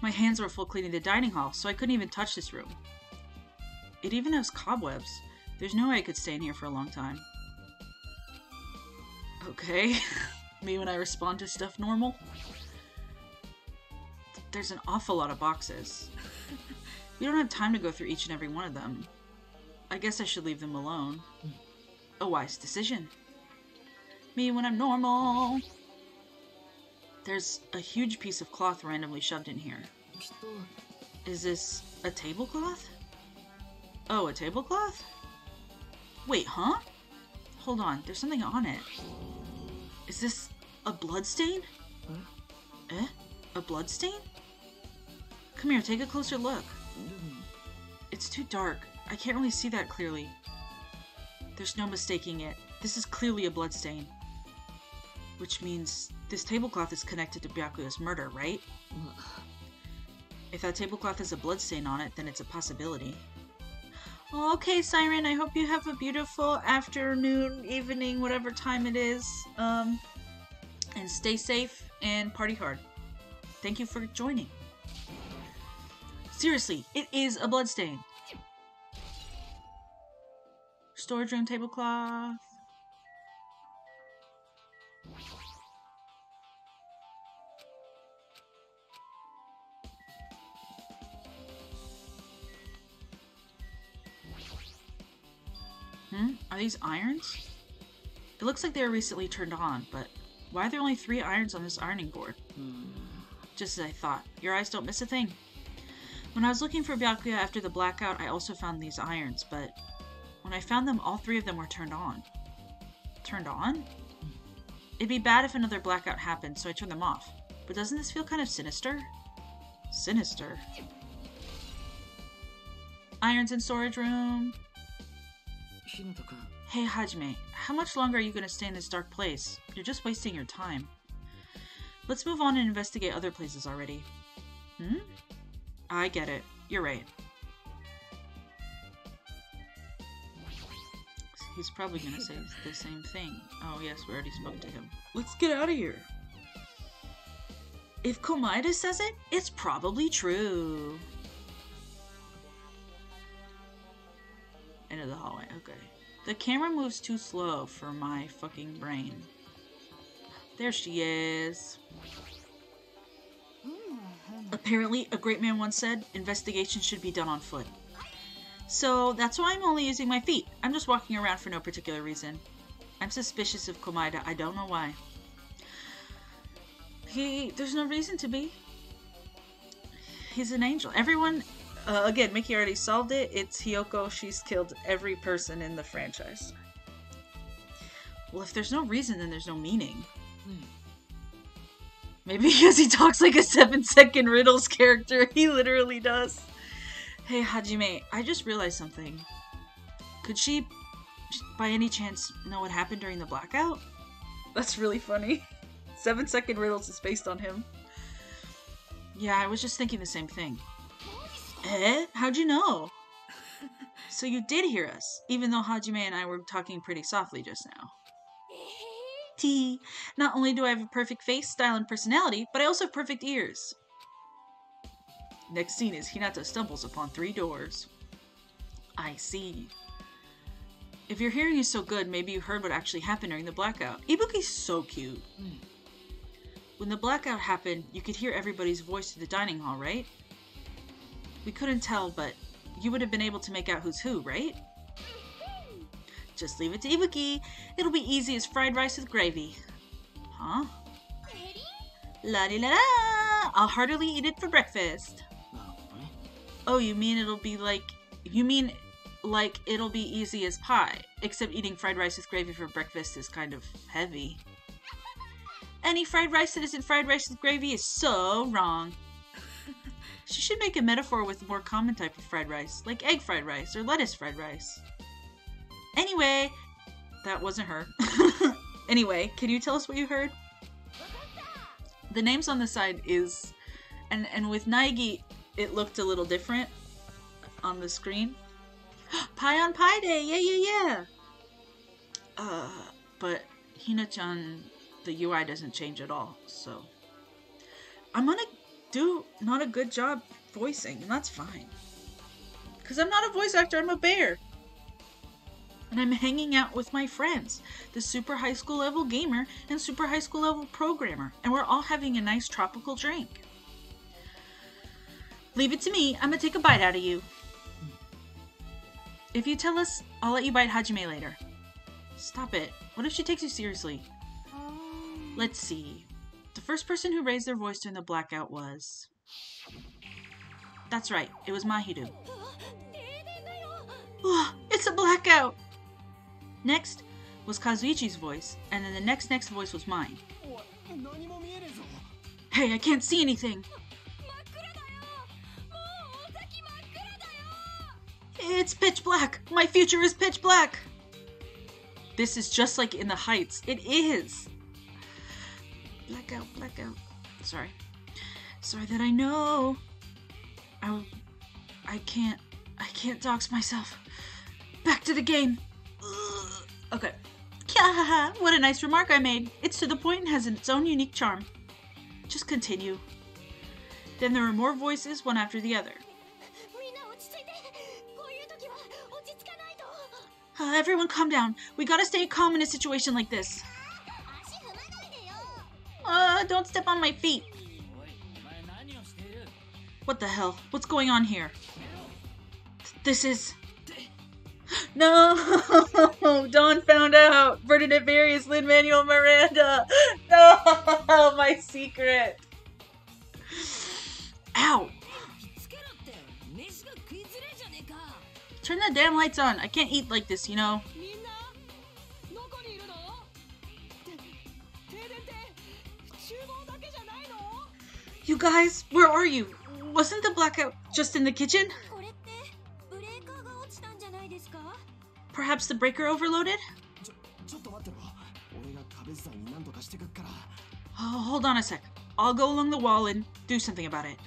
Speaker 1: My hands were full cleaning the dining hall, so I couldn't even touch this room. It even has cobwebs. There's no way I could stay in here for a long time. Okay. Me when I respond to stuff normal. There's an awful lot of boxes. We don't have time to go through each and every one of them. I guess I should leave them alone. A wise decision. Me when I'm normal. There's a huge piece of cloth randomly shoved in here. Is this a tablecloth? Oh, a tablecloth? Wait, huh? Hold on, there's something on it. Is this a bloodstain? Eh? A bloodstain? Come here, take a closer look. It's too dark. I can't really see that clearly. There's no mistaking it. This is clearly a bloodstain. Which means this tablecloth is connected to Byakuya's murder, right? If that tablecloth has a bloodstain on it, then it's a possibility. Okay, Siren, I hope you have a beautiful afternoon, evening, whatever time it is. And stay safe and party hard. Thank you for joining. Seriously, it is a bloodstain. Storage room tablecloth. Are these irons? It looks like they were recently turned on, but why are there only 3 irons on this ironing board? Just as I thought. Your eyes don't miss a thing. When I was looking for Byakuya after the blackout, I also found these irons, but when I found them, all 3 of them were turned on. Turned on? It'd be bad if another blackout happened, so I turned them off. But doesn't this feel kind of sinister? Sinister? Irons in storage room. Hey, Hajime, how much longer are you going to stay in this dark place? You're just wasting your time. Let's move on and investigate other places already. I get it. You're right. He's probably going to say the same thing. Oh yes, we already spoke to him. Let's get out of here. If Komaeda says it, it's probably true. End of the hallway, okay. The camera moves too slow for my fucking brain. There she is. Apparently, a great man once said, investigation should be done on foot. So, that's why I'm only using my feet. I'm just walking around for no particular reason. I'm suspicious of Komaeda, I don't know why. There's no reason to be. He's an angel. Everyone... again, Mickey already solved it. It's Hiyoko. She's killed every person in the franchise. Well, if there's no reason, then there's no meaning. Maybe because he talks like a 7-second Riddles character. He literally does. Hey, Hajime, I just realized something. Could she, by any chance, know what happened during the blackout? That's really funny. 7-second Riddles is based on him. Yeah, I was just thinking the same thing. Eh? How'd you know? So you did hear us, even though Hajime and I were talking pretty softly just now. T. Not only do I have a perfect face, style, and personality, but I also have perfect ears. Next scene is Hinata stumbles upon 3 doors. I see. If your hearing is so good, maybe you heard what actually happened during the blackout. Ibuki's so cute. When the blackout happened, you could hear everybody's voice through the dining hall, right? We couldn't tell, but you would have been able to make out who's who, right? Just leave it to Ibuki. It'll be easy as fried rice with gravy. Huh? La-di-la-la! I'll heartily eat it for breakfast. Oh, you mean it'll be like... You mean like it'll be easy as pie, except eating fried rice with gravy for breakfast is kind of heavy. Any fried rice that isn't fried rice with gravy is so wrong. She should make a metaphor with a more common type of fried rice, like egg fried rice or lettuce fried rice. Anyway, that wasn't her. Anyway, can you tell us what you heard? The names on the side is... And with Naegi, it looked a little different on the screen. Pie on Pie Day! Yeah! But Hina-chan, the UI doesn't change at all, so... I'm gonna do not a good job voicing, and that's fine. Because I'm not a voice actor, I'm a bear! And I'm hanging out with my friends, the super high school level gamer and super high school level programmer, and we're all having a nice tropical drink. Leave it to me, I'm gonna take a bite out of you. If you tell us, I'll let you bite Hajime later. Stop it. What if she takes you seriously? Let's see. The first person who raised their voice during the blackout was... That's right, it was Mahiru. It's a blackout! Next was Kazuichi's voice, and then the next voice was mine. Hey, I can't see anything! It's pitch black! My future is pitch black! This is just like in the Heights. It is! Blackout. Sorry. Sorry that I know. I can't dox myself. Back to the game. Ugh. Okay. Kyahaha, what a nice remark I made. It's to the point and has its own unique charm. Just continue. Then there were more voices, one after the other. Everyone calm down. We gotta stay calm in a situation like this. Don't step on my feet. What the hell? What's going on here? This is... No! Dawn found out! Bernadette Berry is Lin-Manuel Miranda! No! My secret! Ow! Turn the damn lights on. I can't eat like this, you know. You guys, where are you? Wasn't the blackout just in the kitchen? Perhaps the breaker overloaded? Oh, hold on a sec. I'll go along the wall and do something about it.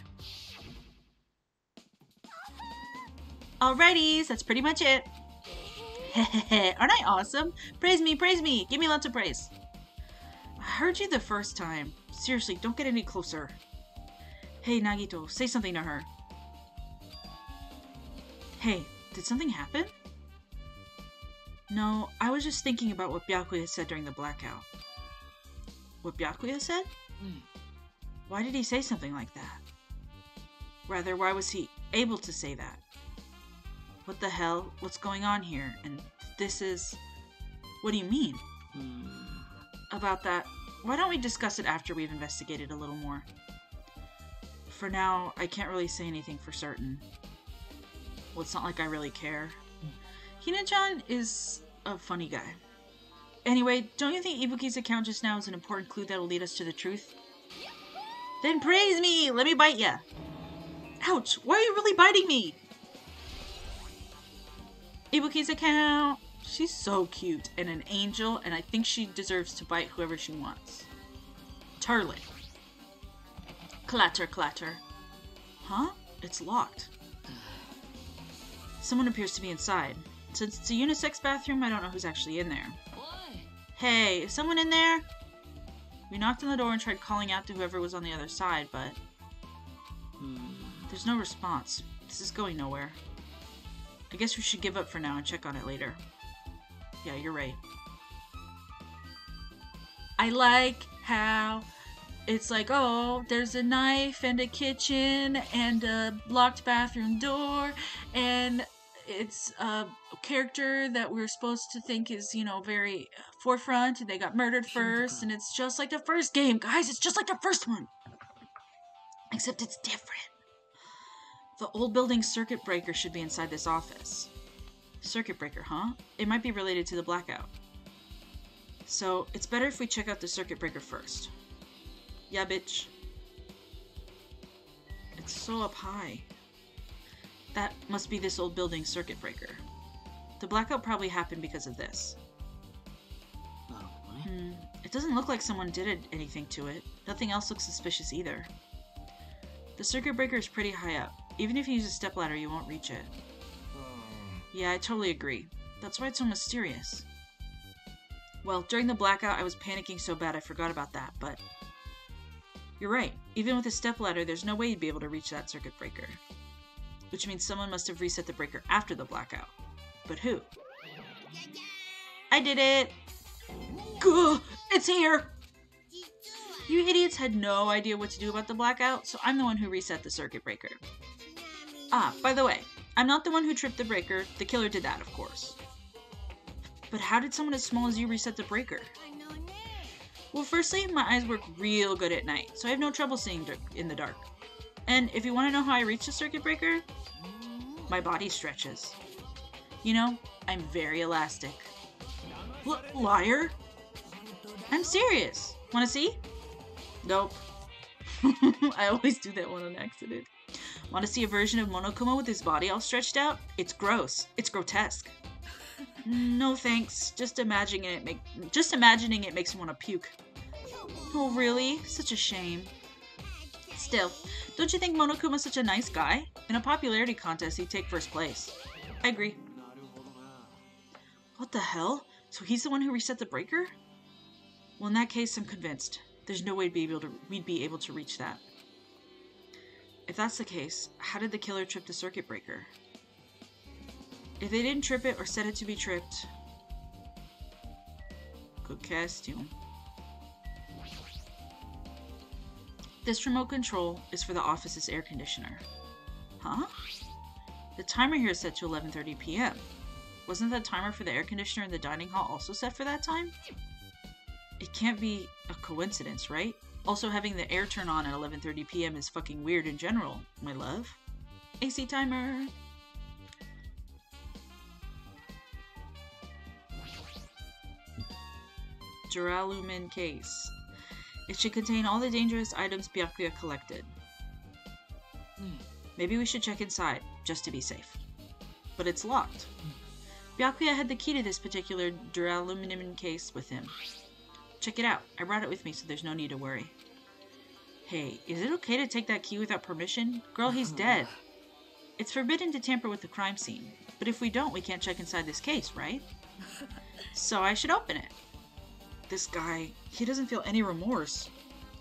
Speaker 1: Alrighties, that's pretty much it. Hehehe, aren't I awesome? Praise me, give me lots of praise. I heard you the first time. Seriously, don't get any closer. Hey, Nagito, say something to her. Hey, did something happen? No, I was just thinking about what Byakuya said during the blackout. What Byakuya said? Why did he say something like that? Rather, why was he able to say that? What the hell? What's going on here? And this is... What do you mean? About that, why don't we discuss it after we've investigated a little more? For now, I can't really say anything for certain. Well, it's not like I really care. Hina-chan is a funny guy. Anyway, don't you think Ibuki's account just now is an important clue that will lead us to the truth? Then praise me! Let me bite ya! Ouch! Why are you really biting me? Ibuki's account. She's so cute and an angel, and I think she deserves to bite whoever she wants. Turlet. Clatter, clatter. Huh? It's locked. Someone appears to be inside. Since it's a unisex bathroom, I don't know who's actually in there. Hey, is someone in there? We knocked on the door and tried calling out to whoever was on the other side, but... There's no response. This is going nowhere. I guess we should give up for now and check on it later. Yeah, you're right. I like how it's like, oh, there's a knife and a kitchen and a locked bathroom door and it's a character that we're supposed to think is, you know, very forefront, and they got murdered first, and it's just like the first game, guys. It's just like the first one, except it's different. The old building circuit breaker should be inside this office. Circuit breaker, huh? It might be related to the blackout. So it's better if we check out the circuit breaker first. Yeah, bitch. It's so up high. That must be this old building circuit breaker. The blackout probably happened because of this. It doesn't look like someone did anything to it. Nothing else looks suspicious either. The circuit breaker is pretty high up. Even if you use a stepladder, you won't reach it. Yeah, I totally agree. That's why it's so mysterious. Well, during the blackout, I was panicking so bad I forgot about that, but... You're right. Even with a stepladder, there's no way you'd be able to reach that circuit breaker. Which means someone must have reset the breaker after the blackout. But who? I did it! Gah! It's here! You idiots had no idea what to do about the blackout, so I'm the one who reset the circuit breaker. Ah, by the way, I'm not the one who tripped the breaker. The killer did that, of course. But how did someone as small as you reset the breaker? Well, firstly, my eyes work real good at night, so I have no trouble seeing in the dark. And if you want to know how I reach the circuit breaker, my body stretches. You know, I'm very elastic. Liar? I'm serious. Want to see? Nope. I always do that one on accident. Want to see a version of Monokuma with his body all stretched out? It's gross. It's grotesque. No thanks. Just imagining it makes me want to puke. Oh really? Such a shame. Still, don't you think Monokuma's such a nice guy? In a popularity contest, he'd take first place. I agree. What the hell? So he's the one who reset the breaker? Well, in that case, I'm convinced. There's no way we'd be able to reach that. If that's the case, how did the killer trip the circuit breaker? If they didn't trip it or set it to be tripped... Good costume. This remote control is for the office's air conditioner. Huh? The timer here is set to 11:30 p.m. Wasn't the timer for the air conditioner in the dining hall also set for that time? It can't be a coincidence, right? Also, having the air turn on at 11:30 p.m. is fucking weird in general, my love. AC timer! Duralumin case. It should contain all the dangerous items Byakuya collected. Maybe we should check inside, just to be safe. But it's locked. Byakuya had the key to this particular duralumin case with him. Check it out. I brought it with me, so there's no need to worry. Hey, is it okay to take that key without permission? Girl, he's dead. It's forbidden to tamper with the crime scene. But if we don't, we can't check inside this case, right? So I should open it. This guy, he doesn't feel any remorse.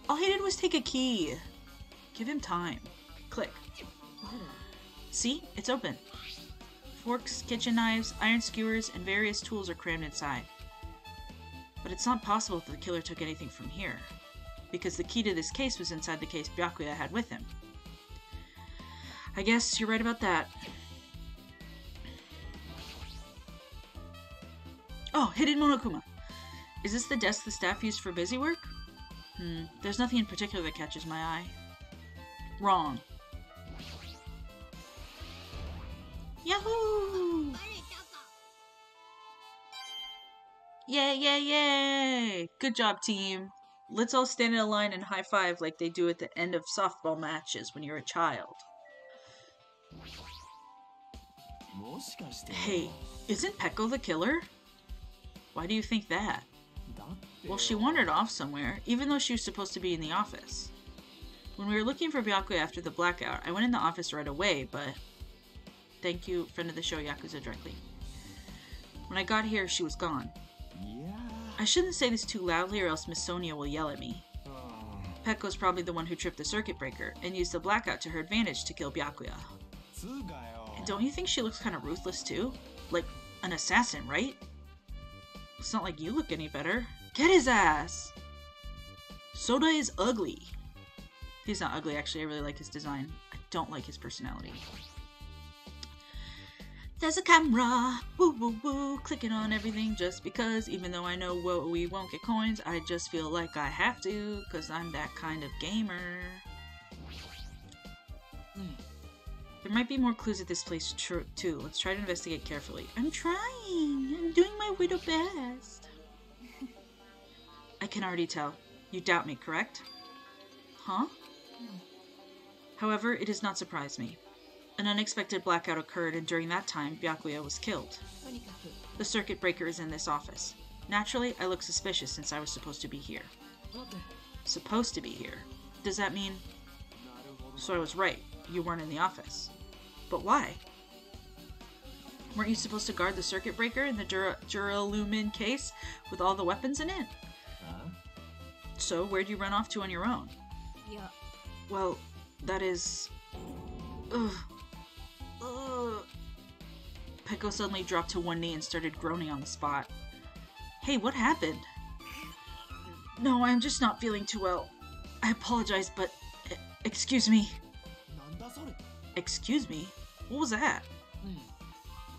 Speaker 1: All he did was take a key. Give him time. Click. See? It's open. Forks, kitchen knives, iron skewers, and various tools are crammed inside. But it's not possible that the killer took anything from here, because the key to this case was inside the case Byakuya had with him. I guess you're right about that. Oh, hidden Monokuma. Is this the desk the staff used for busy work? There's nothing in particular that catches my eye. Wrong. Yahoo! Yay, yay, yay! Good job, team. Let's all stand in a line and high five like they do at the end of softball matches when you're a child. Hey, isn't Peko the killer? Why do you think that? Well, she wandered off somewhere, even though she was supposed to be in the office. When we were looking for Byakuya after the blackout, I went in the office right away, but... Thank you, friend of the show, Yakuza directly. When I got here, she was gone. I shouldn't say this too loudly or else Miss Sonia will yell at me. Peko's probably the one who tripped the circuit breaker and used the blackout to her advantage to kill Byakuya. And don't you think she looks kind of ruthless too? Like an assassin, right? It's not like you look any better. Get his ass! Soda is ugly. He's not ugly, actually. I really like his design. I don't like his personality. There's a camera! Woo woo woo! Clicking on everything just because, even though I know we won't get coins, I just feel like I have to, because I'm that kind of gamer. There might be more clues at this place too. Let's try to investigate carefully. I'm trying! I'm doing my widow best. I can already tell. You doubt me, correct? Huh? However, it does not surprise me. An unexpected blackout occurred, and during that time, Byakuya was killed. The circuit breaker is in this office. Naturally, I look suspicious since I was supposed to be here. Supposed to be here? Does that mean... So I was right. You weren't in the office. But why? Weren't you supposed to guard the circuit breaker in the Duralumin case with all the weapons in it? So where'd you run off to on your own? Yeah. Well, that is... Ugh. Peko suddenly dropped to one knee and started groaning on the spot. Hey, what happened? No, I'm just not feeling too well. I apologize, but... excuse me. Excuse me? What was that?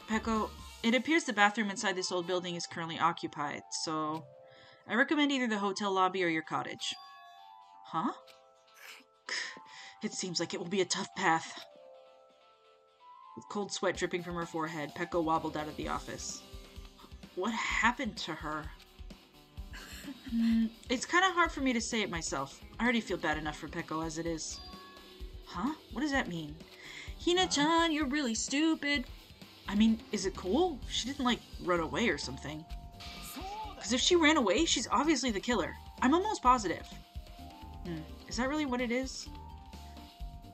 Speaker 1: Peko, it appears the bathroom inside this old building is currently occupied, so... I recommend either the hotel lobby or your cottage. Huh? It seems like it will be a tough path. With cold sweat dripping from her forehead, Peko wobbled out of the office. What happened to her? It's kind of hard for me to say it myself. I already feel bad enough for Peko as it is. Huh? What does that mean? Hina-chan, you're really stupid. I mean, is it cool? She didn't, like, run away or something. Because if she ran away, she's obviously the killer. I'm almost positive. Is that really what it is?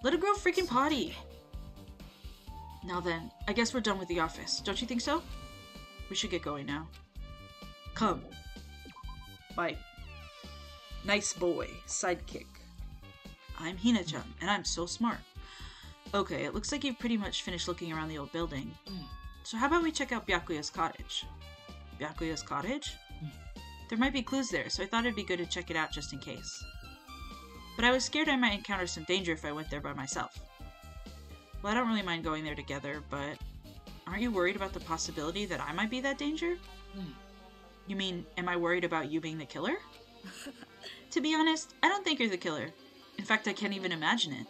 Speaker 1: Let her go freaking potty! Now then, I guess we're done with the office. Don't you think so? We should get going now. Come. Bye. Nice boy. Sidekick. I'm Hina-chan, and I'm so smart. Okay, it looks like you've pretty much finished looking around the old building. So how about we check out Byakuya's cottage? Byakuya's cottage? There might be clues there, so I thought it'd be good to check it out just in case. But I was scared I might encounter some danger if I went there by myself. Well, I don't really mind going there together, but aren't you worried about the possibility that I might be that danger? You mean, am I worried about you being the killer? To be honest, I don't think you're the killer. In fact, I can't even imagine it.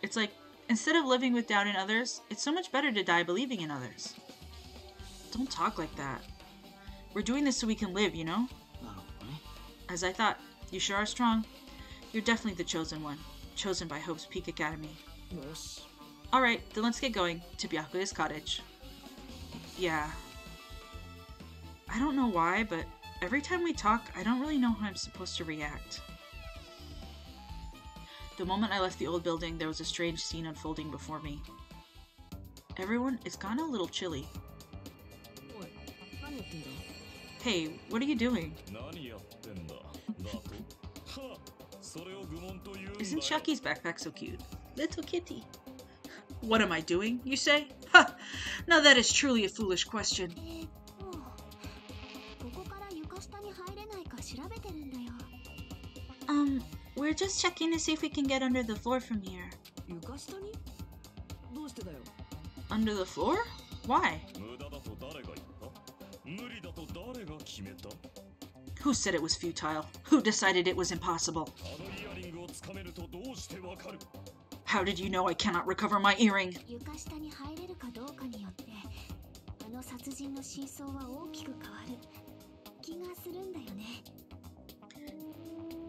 Speaker 1: It's like, instead of living with doubt in others, it's so much better to die believing in others. Don't talk like that. We're doing this so we can live, you know? As I thought, you sure are strong. You're definitely the chosen one. Chosen by Hope's Peak Academy. Yes. Alright, then let's get going to Byakuya's cottage. Yeah. I don't know why, but every time we talk, I don't really know how I'm supposed to react. The moment I left the old building, there was a strange scene unfolding before me. Everyone, it's gotten a little chilly. Hey, what are you doing? Isn't Shaki's backpack so cute? Little kitty. What am I doing, you say? Ha! Now that is truly a foolish question. We're just checking to see if we can get under the floor from here. Under the floor? Why? Who said it was futile? Who decided it was impossible? How did you know I cannot recover my earring?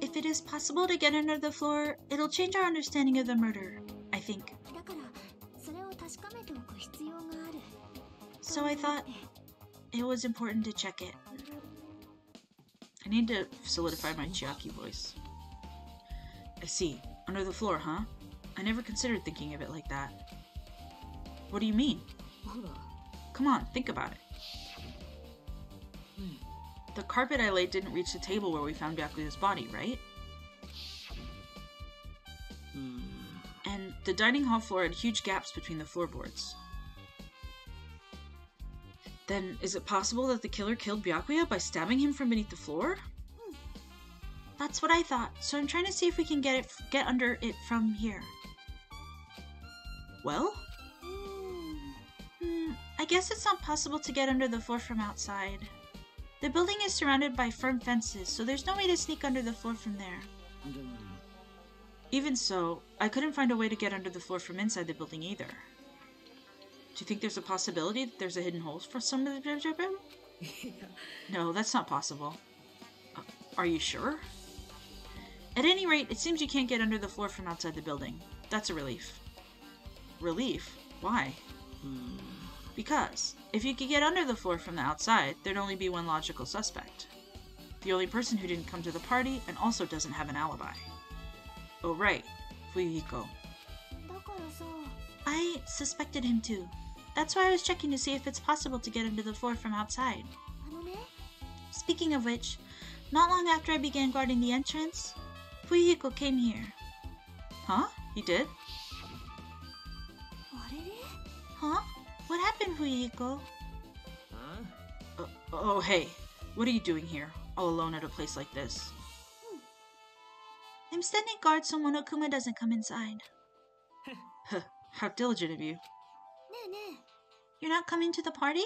Speaker 1: If it is possible to get under the floor, it'll change our understanding of the murder, I think. So I thought it was important to check it. I need to solidify my Chiaki voice. I see. Under the floor, huh? I never considered thinking of it like that. What do you mean? Come on, think about it. The carpet I laid didn't reach the table where we found Byakuya's body, right? And the dining hall floor had huge gaps between the floorboards. Then, is it possible that the killer killed Byakuya by stabbing him from beneath the floor? That's what I thought, so I'm trying to see if we can get under it from here. Well? I
Speaker 2: guess it's not possible to get under the floor from outside. The building is surrounded by firm fences, so there's no way to sneak under the floor from there.
Speaker 1: Even so, I couldn't find a way to get under the floor from inside the building either. Do you think there's a possibility that there's a hidden hole for some of the... No, that's not possible. Are you sure? At any rate, it seems you can't get under the floor from outside the building. That's a relief. Relief? Why? Because, if you could get under the floor from the outside, there'd only be one logical suspect. The only person who didn't come to the party and also doesn't have an alibi. Oh right, Fuyuhiko.
Speaker 2: I suspected him too. That's why I was checking to see if it's possible to get under the floor from outside. Speaking of which, not long after I began guarding the entrance, Fuyuhiko came here.
Speaker 1: Huh? He did?
Speaker 2: Huh? What happened, Fuyuhiko?
Speaker 1: Oh hey, what are you doing here, all alone at a place like this?
Speaker 2: I'm standing guard so Monokuma doesn't come inside.
Speaker 1: How diligent of you.
Speaker 2: You're not coming to the party?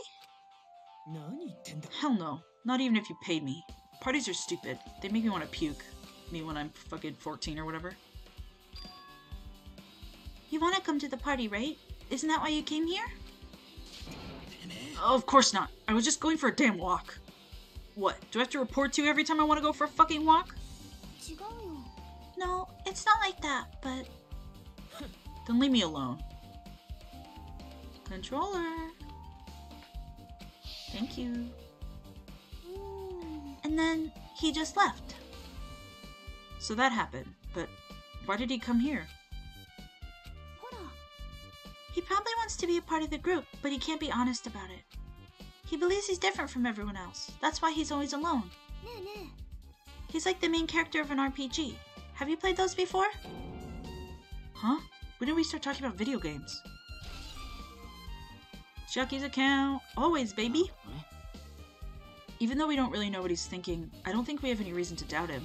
Speaker 1: Hell no, not even if you paid me. Parties are stupid. They make me want to puke. Me when I'm fucking 14 or whatever.
Speaker 2: You want to come to the party, right? Isn't that why you came here?
Speaker 1: Oh, of course not. I was just going for a damn walk. What, do I have to report to you every time I want to go for a fucking walk?
Speaker 2: No, it's not like that, but...
Speaker 1: Then leave me alone. Controller. Thank you.
Speaker 2: And then he just left.
Speaker 1: So that happened, but why did he come here?
Speaker 2: He probably wants to be a part of the group, but he can't be honest about it. He believes he's different from everyone else. That's why he's always alone. He's like the main character of an RPG. Have you played those before?
Speaker 1: Huh? When did we start talking about video games? Chucky's account. Always, baby. Even though we don't really know what he's thinking, I don't think we have any reason to doubt him.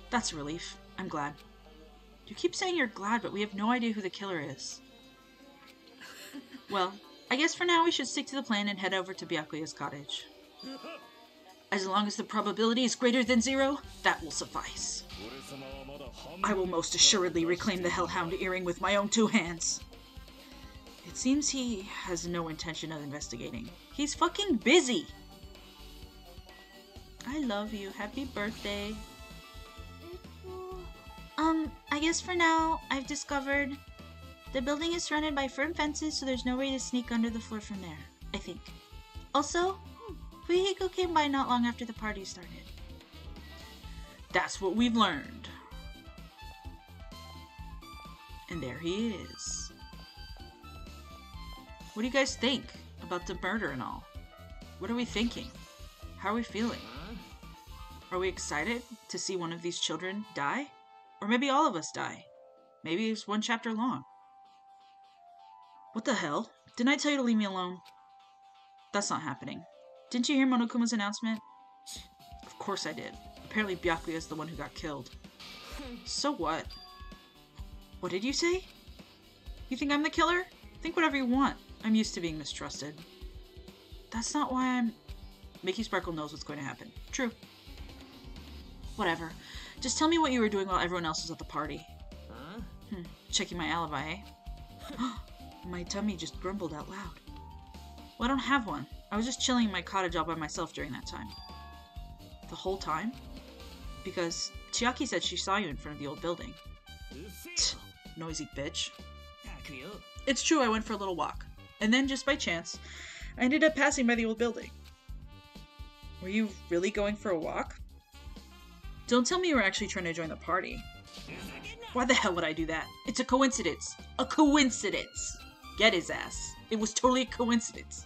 Speaker 1: That's a relief. I'm glad. You keep saying you're glad, but we have no idea who the killer is. Well, I guess for now we should stick to the plan and head over to Byakuya's cottage. As long as the probability is greater than 0, that will suffice. I will most assuredly reclaim the Hellhound earring with my own 2 hands. It seems he has no intention of investigating. He's fucking busy! I love you. Happy birthday.
Speaker 2: I guess for now, I've discovered the building is surrounded by firm fences, so there's no way to sneak under the floor from there, I think. Also, Fuyuhiko came by not long after the party started.
Speaker 1: That's what we've learned. And there he is. What do you guys think about the murder and all? What are we thinking? How are we feeling? Are we excited to see one of these children die? Or maybe all of us die. Maybe it's 1 chapter long. What the hell? Didn't I tell you to leave me alone? That's not happening. Didn't you hear Monokuma's announcement? Of course I did. Apparently Byakuya is the one who got killed. So what? What did you say? You think I'm the killer? Think whatever you want. I'm used to being mistrusted. That's not why I'm... Mickey Sparkle knows what's going to happen. True. Whatever. Just tell me what you were doing while everyone else was at the party. Checking my alibi, eh? My tummy just grumbled out loud. Well, I don't have one. I was just chilling in my cottage all by myself during that time. The whole time? Because Chiaki said she saw you in front of the old building. Noisy bitch. It's true, I went for a little walk. And then, just by chance, I ended up passing by the old building. Were you really going for a walk? Don't tell me you were actually trying to join the party. Why the hell would I do that? It's a coincidence. A coincidence! Get his ass. It was totally a coincidence.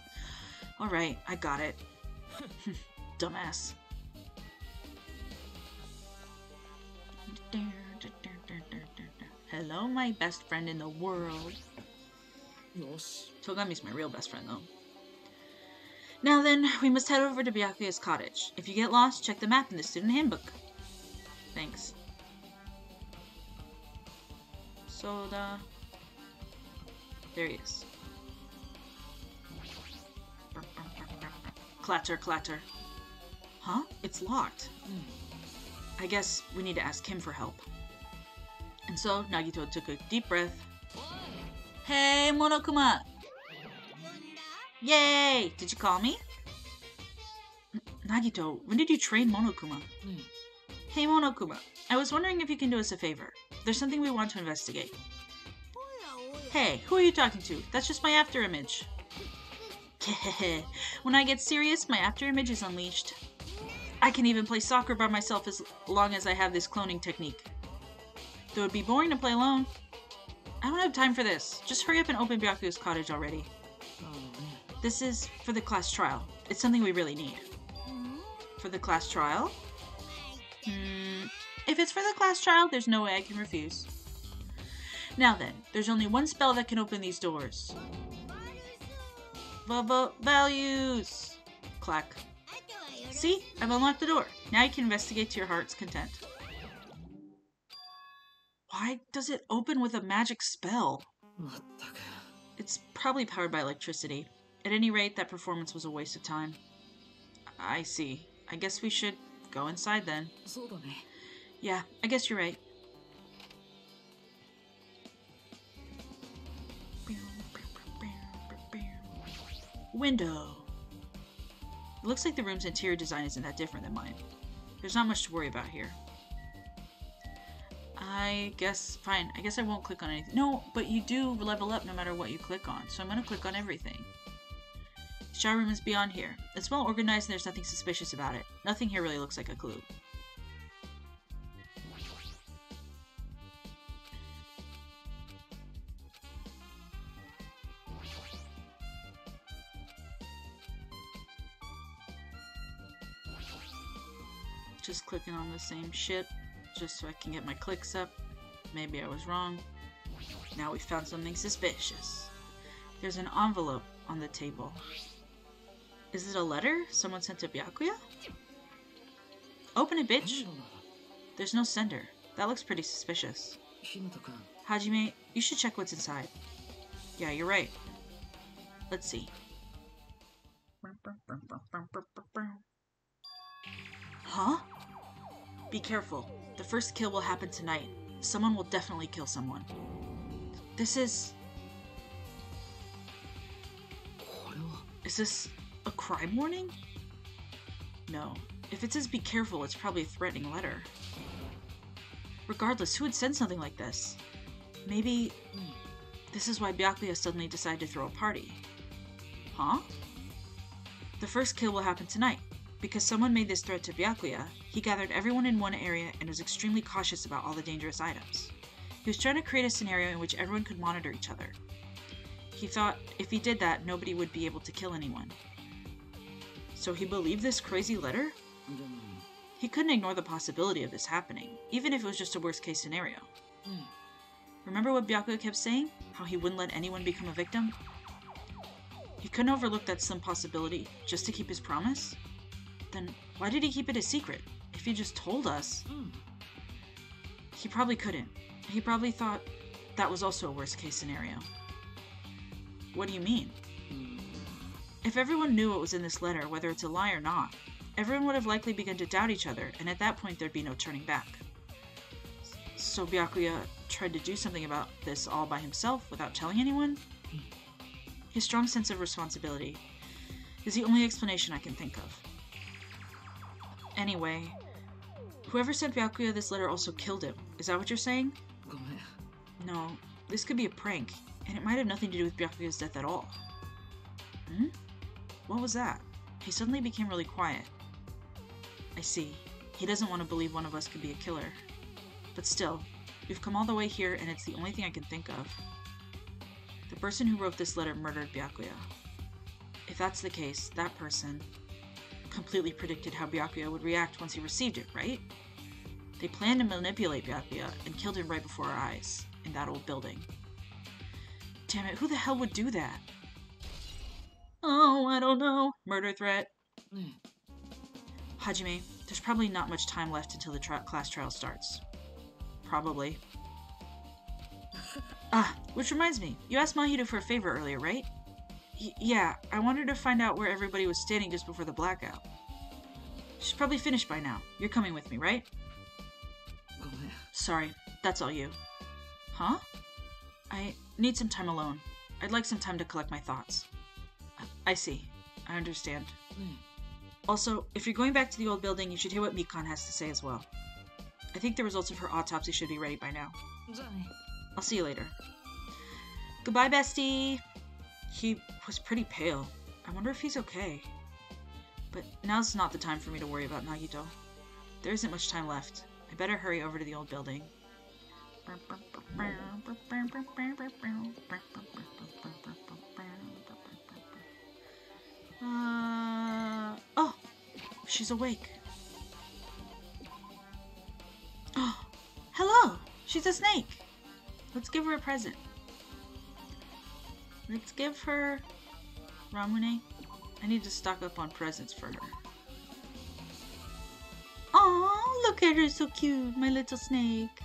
Speaker 1: Alright, I got it. Dumbass. Hello, my best friend in the world. Togami's my real best friend, though. Now then, we must head over to Byakuya's cottage. If you get lost, check the map in the student handbook. Thanks. Soda. There he is. Clatter, clatter. Huh? It's locked. I guess we need to ask him for help. And so Nagito took a deep breath. Hey, Monokuma! Yay! Did you call me? Nagito, when did you train Monokuma? Hey, Monokuma. I was wondering if you can do us a favor. There's something we want to investigate. Hey, who are you talking to? That's just my afterimage. When I get serious, my afterimage is unleashed. I can even play soccer by myself as long as I have this cloning technique. Though it'd be boring to play alone. I don't have time for this. Just hurry up and open Byakuya's cottage already. This is for the class trial. It's something we really need. For the class trial? If it's for the class trial, there's no way I can refuse. Now then, there's only one spell that can open these doors. Values! Clack. See? I've unlocked the door. Now you can investigate to your heart's content. Why does it open with a magic spell? It's probably powered by electricity. At any rate, that performance was a waste of time. I see. I guess we should go inside then. Yeah, I guess you're right. Window. It looks like the room's interior design isn't that different than mine. There's not much to worry about here. Fine. I guess I won't click on anything. No, but you do level up no matter what you click on, so I'm gonna click on everything. The shower room is beyond here. It's well organized and there's nothing suspicious about it. Nothing here really looks like a clue. Just clicking on the same shit, just so I can get my clicks up. Maybe I was wrong. Now we found something suspicious. There's an envelope on the table. Is it a letter someone sent to Byakuya? Open it, bitch! There's no sender. That looks pretty suspicious. Hajime, you should check what's inside. Yeah, you're right. Let's see. Huh? Be careful. The first kill will happen tonight. Someone will definitely kill someone. This is... Is this a crime warning? No. If it says be careful, it's probably a threatening letter. Regardless, who would send something like this? Maybe... This is why Byakuya suddenly decided to throw a party. Huh? The first kill will happen tonight. Because someone made this threat to Byakuya, he gathered everyone in one area and was extremely cautious about all the dangerous items. He was trying to create a scenario in which everyone could monitor each other. He thought if he did that, nobody would be able to kill anyone. So he believed this crazy letter? He couldn't ignore the possibility of this happening, even if it was just a worst-case scenario. Remember what Byakuya kept saying? How he wouldn't let anyone become a victim? He couldn't overlook that slim possibility just to keep his promise? Then why did he keep it a secret? If he just told us... He probably couldn't. He probably thought that was also a worst-case scenario. What do you mean? If everyone knew what was in this letter, whether it's a lie or not, everyone would have likely begun to doubt each other, and at that point there'd be no turning back. So Byakuya tried to do something about this all by himself without telling anyone? His strong sense of responsibility is the only explanation I can think of. Anyway, whoever sent Byakuya this letter also killed him. Is that what you're saying? No, this could be a prank, and it might have nothing to do with Byakuya's death at all. What was that? He suddenly became really quiet. I see. He doesn't want to believe one of us could be a killer. But still, we've come all the way here, and it's the only thing I can think of. The person who wrote this letter murdered Byakuya. If that's the case, that person completely predicted how Byakuya would react once he received it, right? They planned to manipulate Byakuya and killed him right before our eyes, in that old building. Damn it, who the hell would do that? Oh, I don't know. Murder threat. Hajime, there's probably not much time left until the class trial starts. Probably. Which reminds me, you asked Mahito for a favor earlier, right? Yeah, I wanted to find out where everybody was standing just before the blackout. She's probably finished by now. You're coming with me, right? Sorry, that's all you. Huh? I need some time alone. I'd like some time to collect my thoughts. I see. I understand. Also, if you're going back to the old building, you should hear what Mikan has to say as well. I think the results of her autopsy should be ready by now. I'll see you later. Goodbye, bestie! He was pretty pale. I wonder if he's okay. But now's not the time for me to worry about Nagito. There isn't much time left. I better hurry over to the old building. Oh! She's awake. Oh! Hello! She's a snake! Let's give her a present. Let's give her... Ramune? I need to stock up on presents for her. Aw, look at her, so cute, my little snake.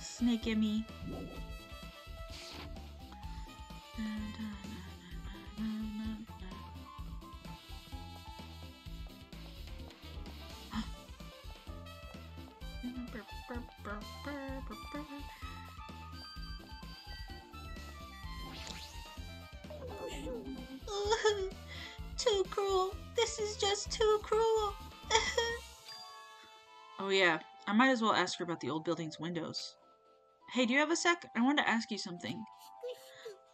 Speaker 1: Snake Emmy. Too cruel. This is just too cruel. Oh yeah, I might as well ask her about the old building's windows. Hey, do you have a sec? I wanted to ask you something.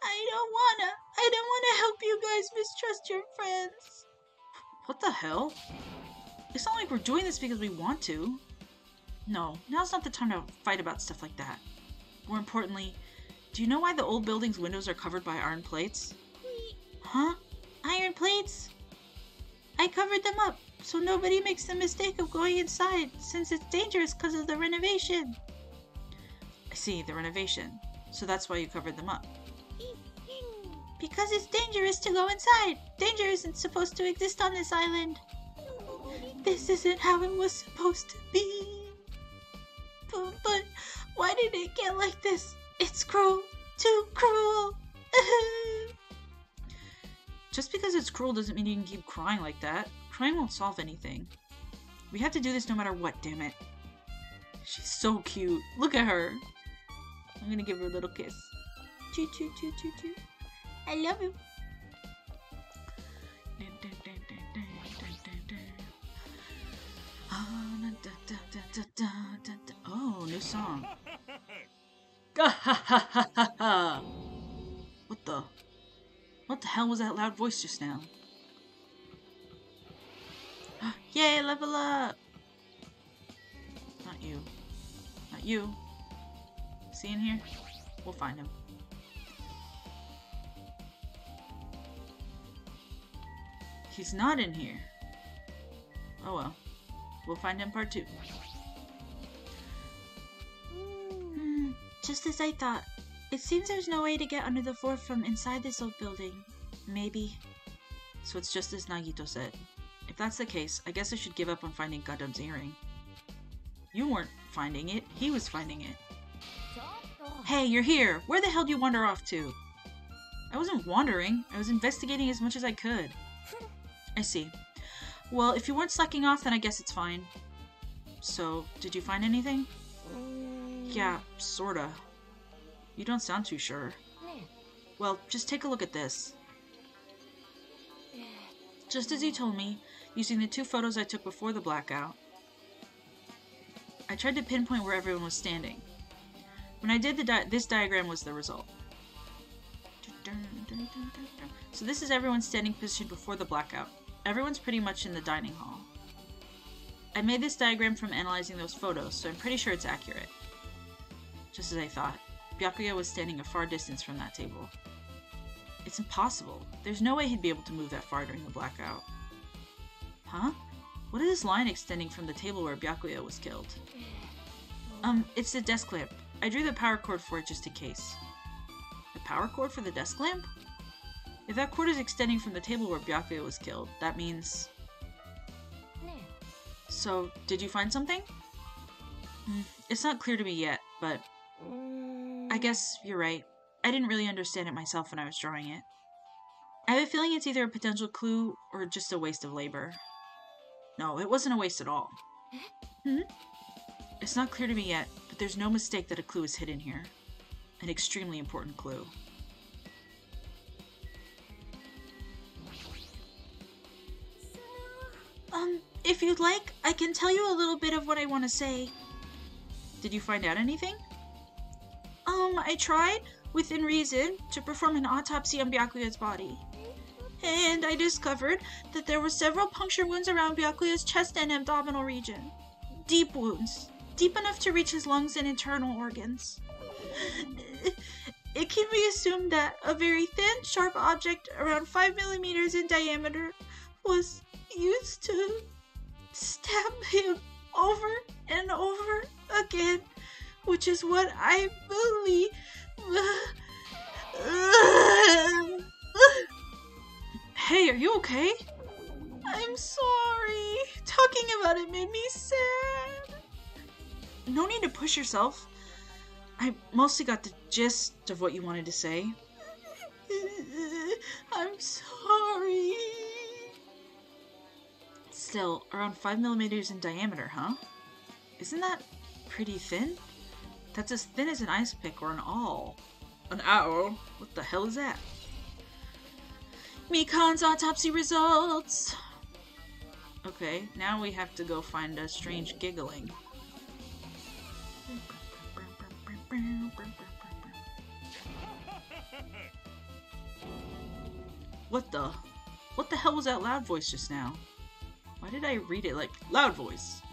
Speaker 1: I don't wanna help you guys mistrust your friends. What the hell? It's not like we're doing this because we want to. No, now's not the time to fight about stuff like that. More importantly, do you know why the old building's windows are covered by iron plates? Huh? Iron plates? I covered them up so nobody makes the mistake of going inside since it's dangerous because of the renovation. I see, the renovation. So that's why you covered them up. Because it's dangerous to go inside. Danger isn't supposed to exist on this island. This isn't how it was supposed to be. But why did it get like this? It's cruel. Too cruel. Just because it's cruel doesn't mean you can keep crying like that. Crying won't solve anything. We have to do this no matter what, damn it. She's so cute. Look at her. I'm gonna give her a little kiss. Choo choo choo choo choo. I love you. Oh, new song. What the hell was that loud voice just now? Yay, level up! Not you. Not you. See in here? We'll find him. He's not in here. Oh well. We'll find him part 2. Just as I thought. It seems there's no way to get under the fort from inside this old building. Maybe. So it's just as Nagito said. If that's the case, I guess I should give up on finding Gundam's earring. You weren't finding it. He was finding it. Hey, you're here! Where the hell do you wander off to? I wasn't wandering. I was investigating as much as I could. I see. Well, if you weren't slacking off, then I guess it's fine. So, did you find anything? Yeah, sorta. You don't sound too sure. Well, just take a look at this. Just as you told me, using the 2 photos I took before the blackout, I tried to pinpoint where everyone was standing. When I did this diagram was the result. So this is everyone standing positioned before the blackout. Everyone's pretty much in the dining hall. I made this diagram from analyzing those photos, so I'm pretty sure it's accurate. Just as I thought. Byakuya was standing a far distance from that table. It's impossible. There's no way he'd be able to move that far during the blackout. Huh? What is this line extending from the table where Byakuya was killed? It's the desk lamp. I drew the power cord for it just in case. The power cord for the desk lamp? If that cord is extending from the table where Byakuya was killed, that means... So, did you find something? It's not clear to me yet, but... I guess you're right. I didn't really understand it myself when I was drawing it. I have a feeling it's either a potential clue or just a waste of labor. No, it wasn't a waste at all. It's not clear to me yet, but there's no mistake that a clue is hidden here. An extremely important clue. If you'd like, I can tell you a little bit of what I want to say. Did you find out anything? I tried, within reason, to perform an autopsy on Byakuya's body. And I discovered that there were several puncture wounds around Byakuya's chest and abdominal region. Deep wounds. Deep enough to reach his lungs and internal organs. It can be assumed that a very thin, sharp object around 5 millimeters in diameter was used to stab him over and over again, which is what I believe. Hey, are you okay? I'm sorry. Talking about it made me sad. No need to push yourself. I mostly got the gist of what you wanted to say. I'm sorry. Still, around 5 millimeters in diameter, huh? Isn't that pretty thin? That's as thin as an ice pick or an awl. An owl? What the hell is that? Mikan's autopsy results! Okay, now we have to go find a strange giggling. What the hell was that loud voice just now? Why did I read it like loud voice?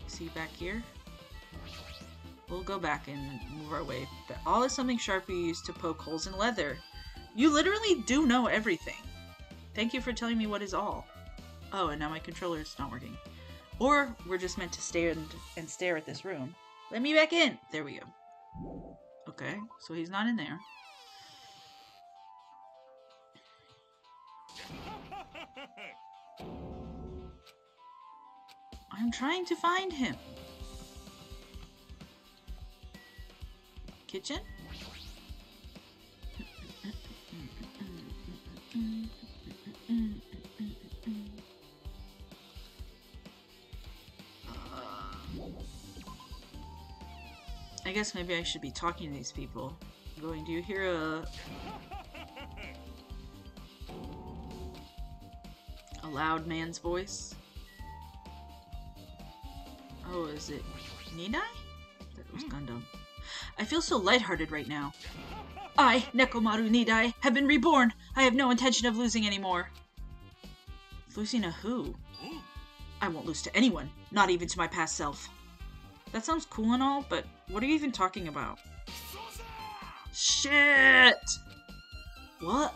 Speaker 1: See back here? We'll go back and move our way. But all is something sharp you use to poke holes in leather. You literally do know everything. Thank you for telling me what is all. Oh, and now my controller is not working. Or we're just meant to stare and stare at this room. Let me back in. There we go. Okay, so he's not in there. I'm trying to find him. Kitchen? I guess maybe I should be talking to these people. Going, do you hear a loud man's voice? Oh, is it Nidai? That was Gundam. I feel so lighthearted right now. I, Nekomaru Nidai, have been reborn. I have no intention of losing anymore. Losing to who? I won't lose to anyone, not even to my past self. That sounds cool and all, but what are you even talking about? Shit! What?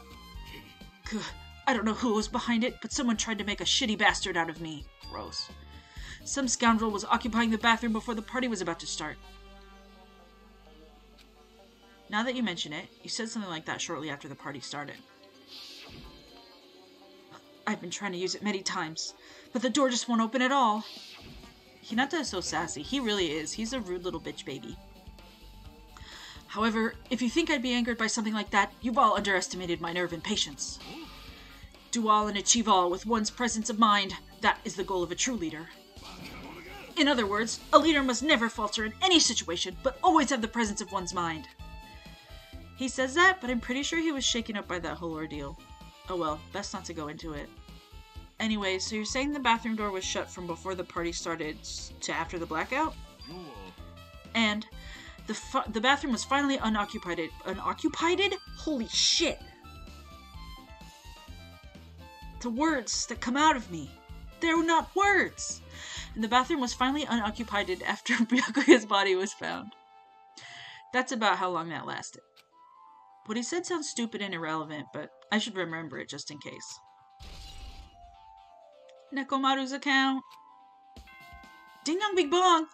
Speaker 1: I don't know who was behind it, but someone tried to make a shitty bastard out of me. Gross. Some scoundrel was occupying the bathroom before the party was about to start. Now that you mention it, you said something like that shortly after the party started. I've been trying to use it many times, but the door just won't open at all. Hinata is so sassy. He really is. He's a rude little bitch baby. However, if you think I'd be angered by something like that, you've all underestimated my nerve and patience. Do all and achieve all with one's presence of mind. That is the goal of a true leader. In other words, a leader must never falter in any situation, but always have the presence of one's mind. He says that, but I'm pretty sure he was shaken up by that whole ordeal. Oh well, best not to go into it. Anyway, so you're saying the bathroom door was shut from before the party started to after the blackout? And the bathroom was finally unoccupied. Unoccupied? Holy shit! The words that come out of me, they're not words! And the bathroom was finally unoccupied after Byakuya's body was found. That's about how long that lasted. What he said sounds stupid and irrelevant, but I should remember it just in case. Nekomaru's account. Ding dong big bong!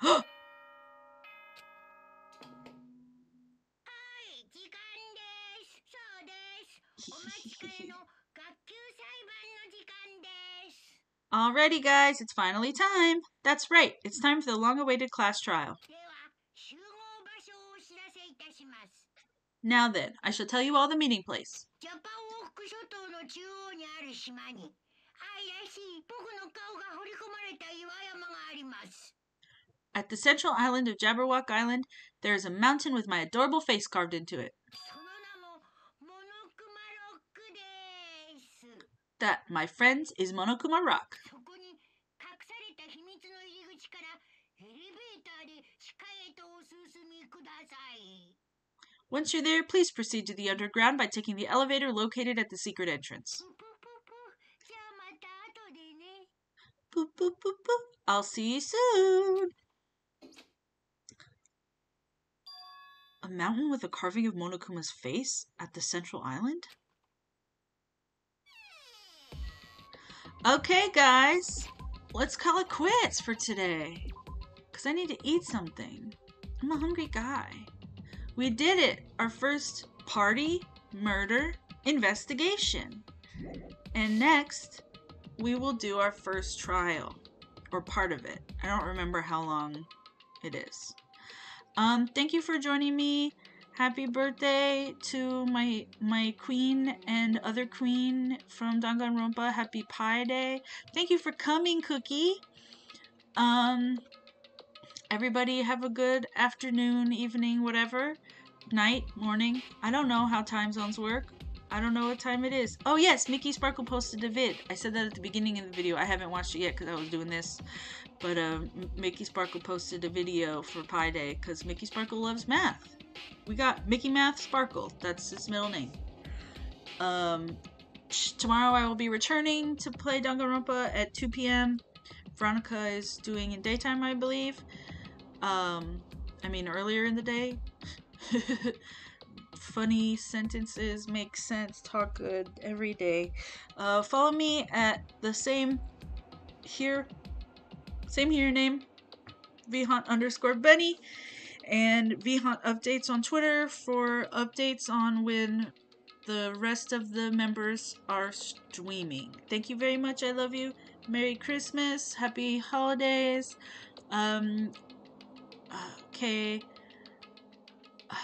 Speaker 1: Alrighty guys, it's finally time. That's right, it's time for the long-awaited class trial. Now then, I shall tell you all the meeting place. At the central island of Jabberwock Island, there is a mountain with my adorable face carved into it. That, my friends, is Monokuma Rock. Once you're there, please proceed to the underground by taking the elevator located at the secret entrance. Boop, boop, boop, boop. I'll see you soon. A mountain with a carving of Monokuma's face at the central island? Okay, guys. Let's call it quits for today. Because I need to eat something. I'm a hungry guy. We did it! Our first party, murder, investigation. And next, we will do our first trial. Or part of it. I don't remember how long it is. Thank you for joining me. Happy birthday to my queen and other queen from Dangan Ronpa. Happy Pi Day. Thank you for coming, Cookie. Everybody have a good afternoon, evening, whatever. Night, morning. I don't know how time zones work. I don't know what time it is. Oh yes, Mickey Sparkle posted a vid. I said that at the beginning of the video. I haven't watched it yet because I was doing this. But Mickey Sparkle posted a video for Pi Day because Mickey Sparkle loves math. We got Mickey Math Sparkle. That's his middle name. Tomorrow I will be returning to play Danganronpa at 2 p.m. Veronica is doing in daytime, I believe. Earlier in the day. Funny sentences make sense. Talk good every day. Follow me at the same name, VHaunt_Benny, and VHaunt updates on Twitter for updates on when the rest of the members are streaming. Thank you very much. I love you. Merry Christmas. Happy holidays. Okay.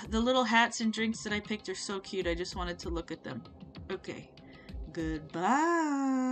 Speaker 1: The little hats and drinks that I picked are so cute. I just wanted to look at them. Okay. Goodbye.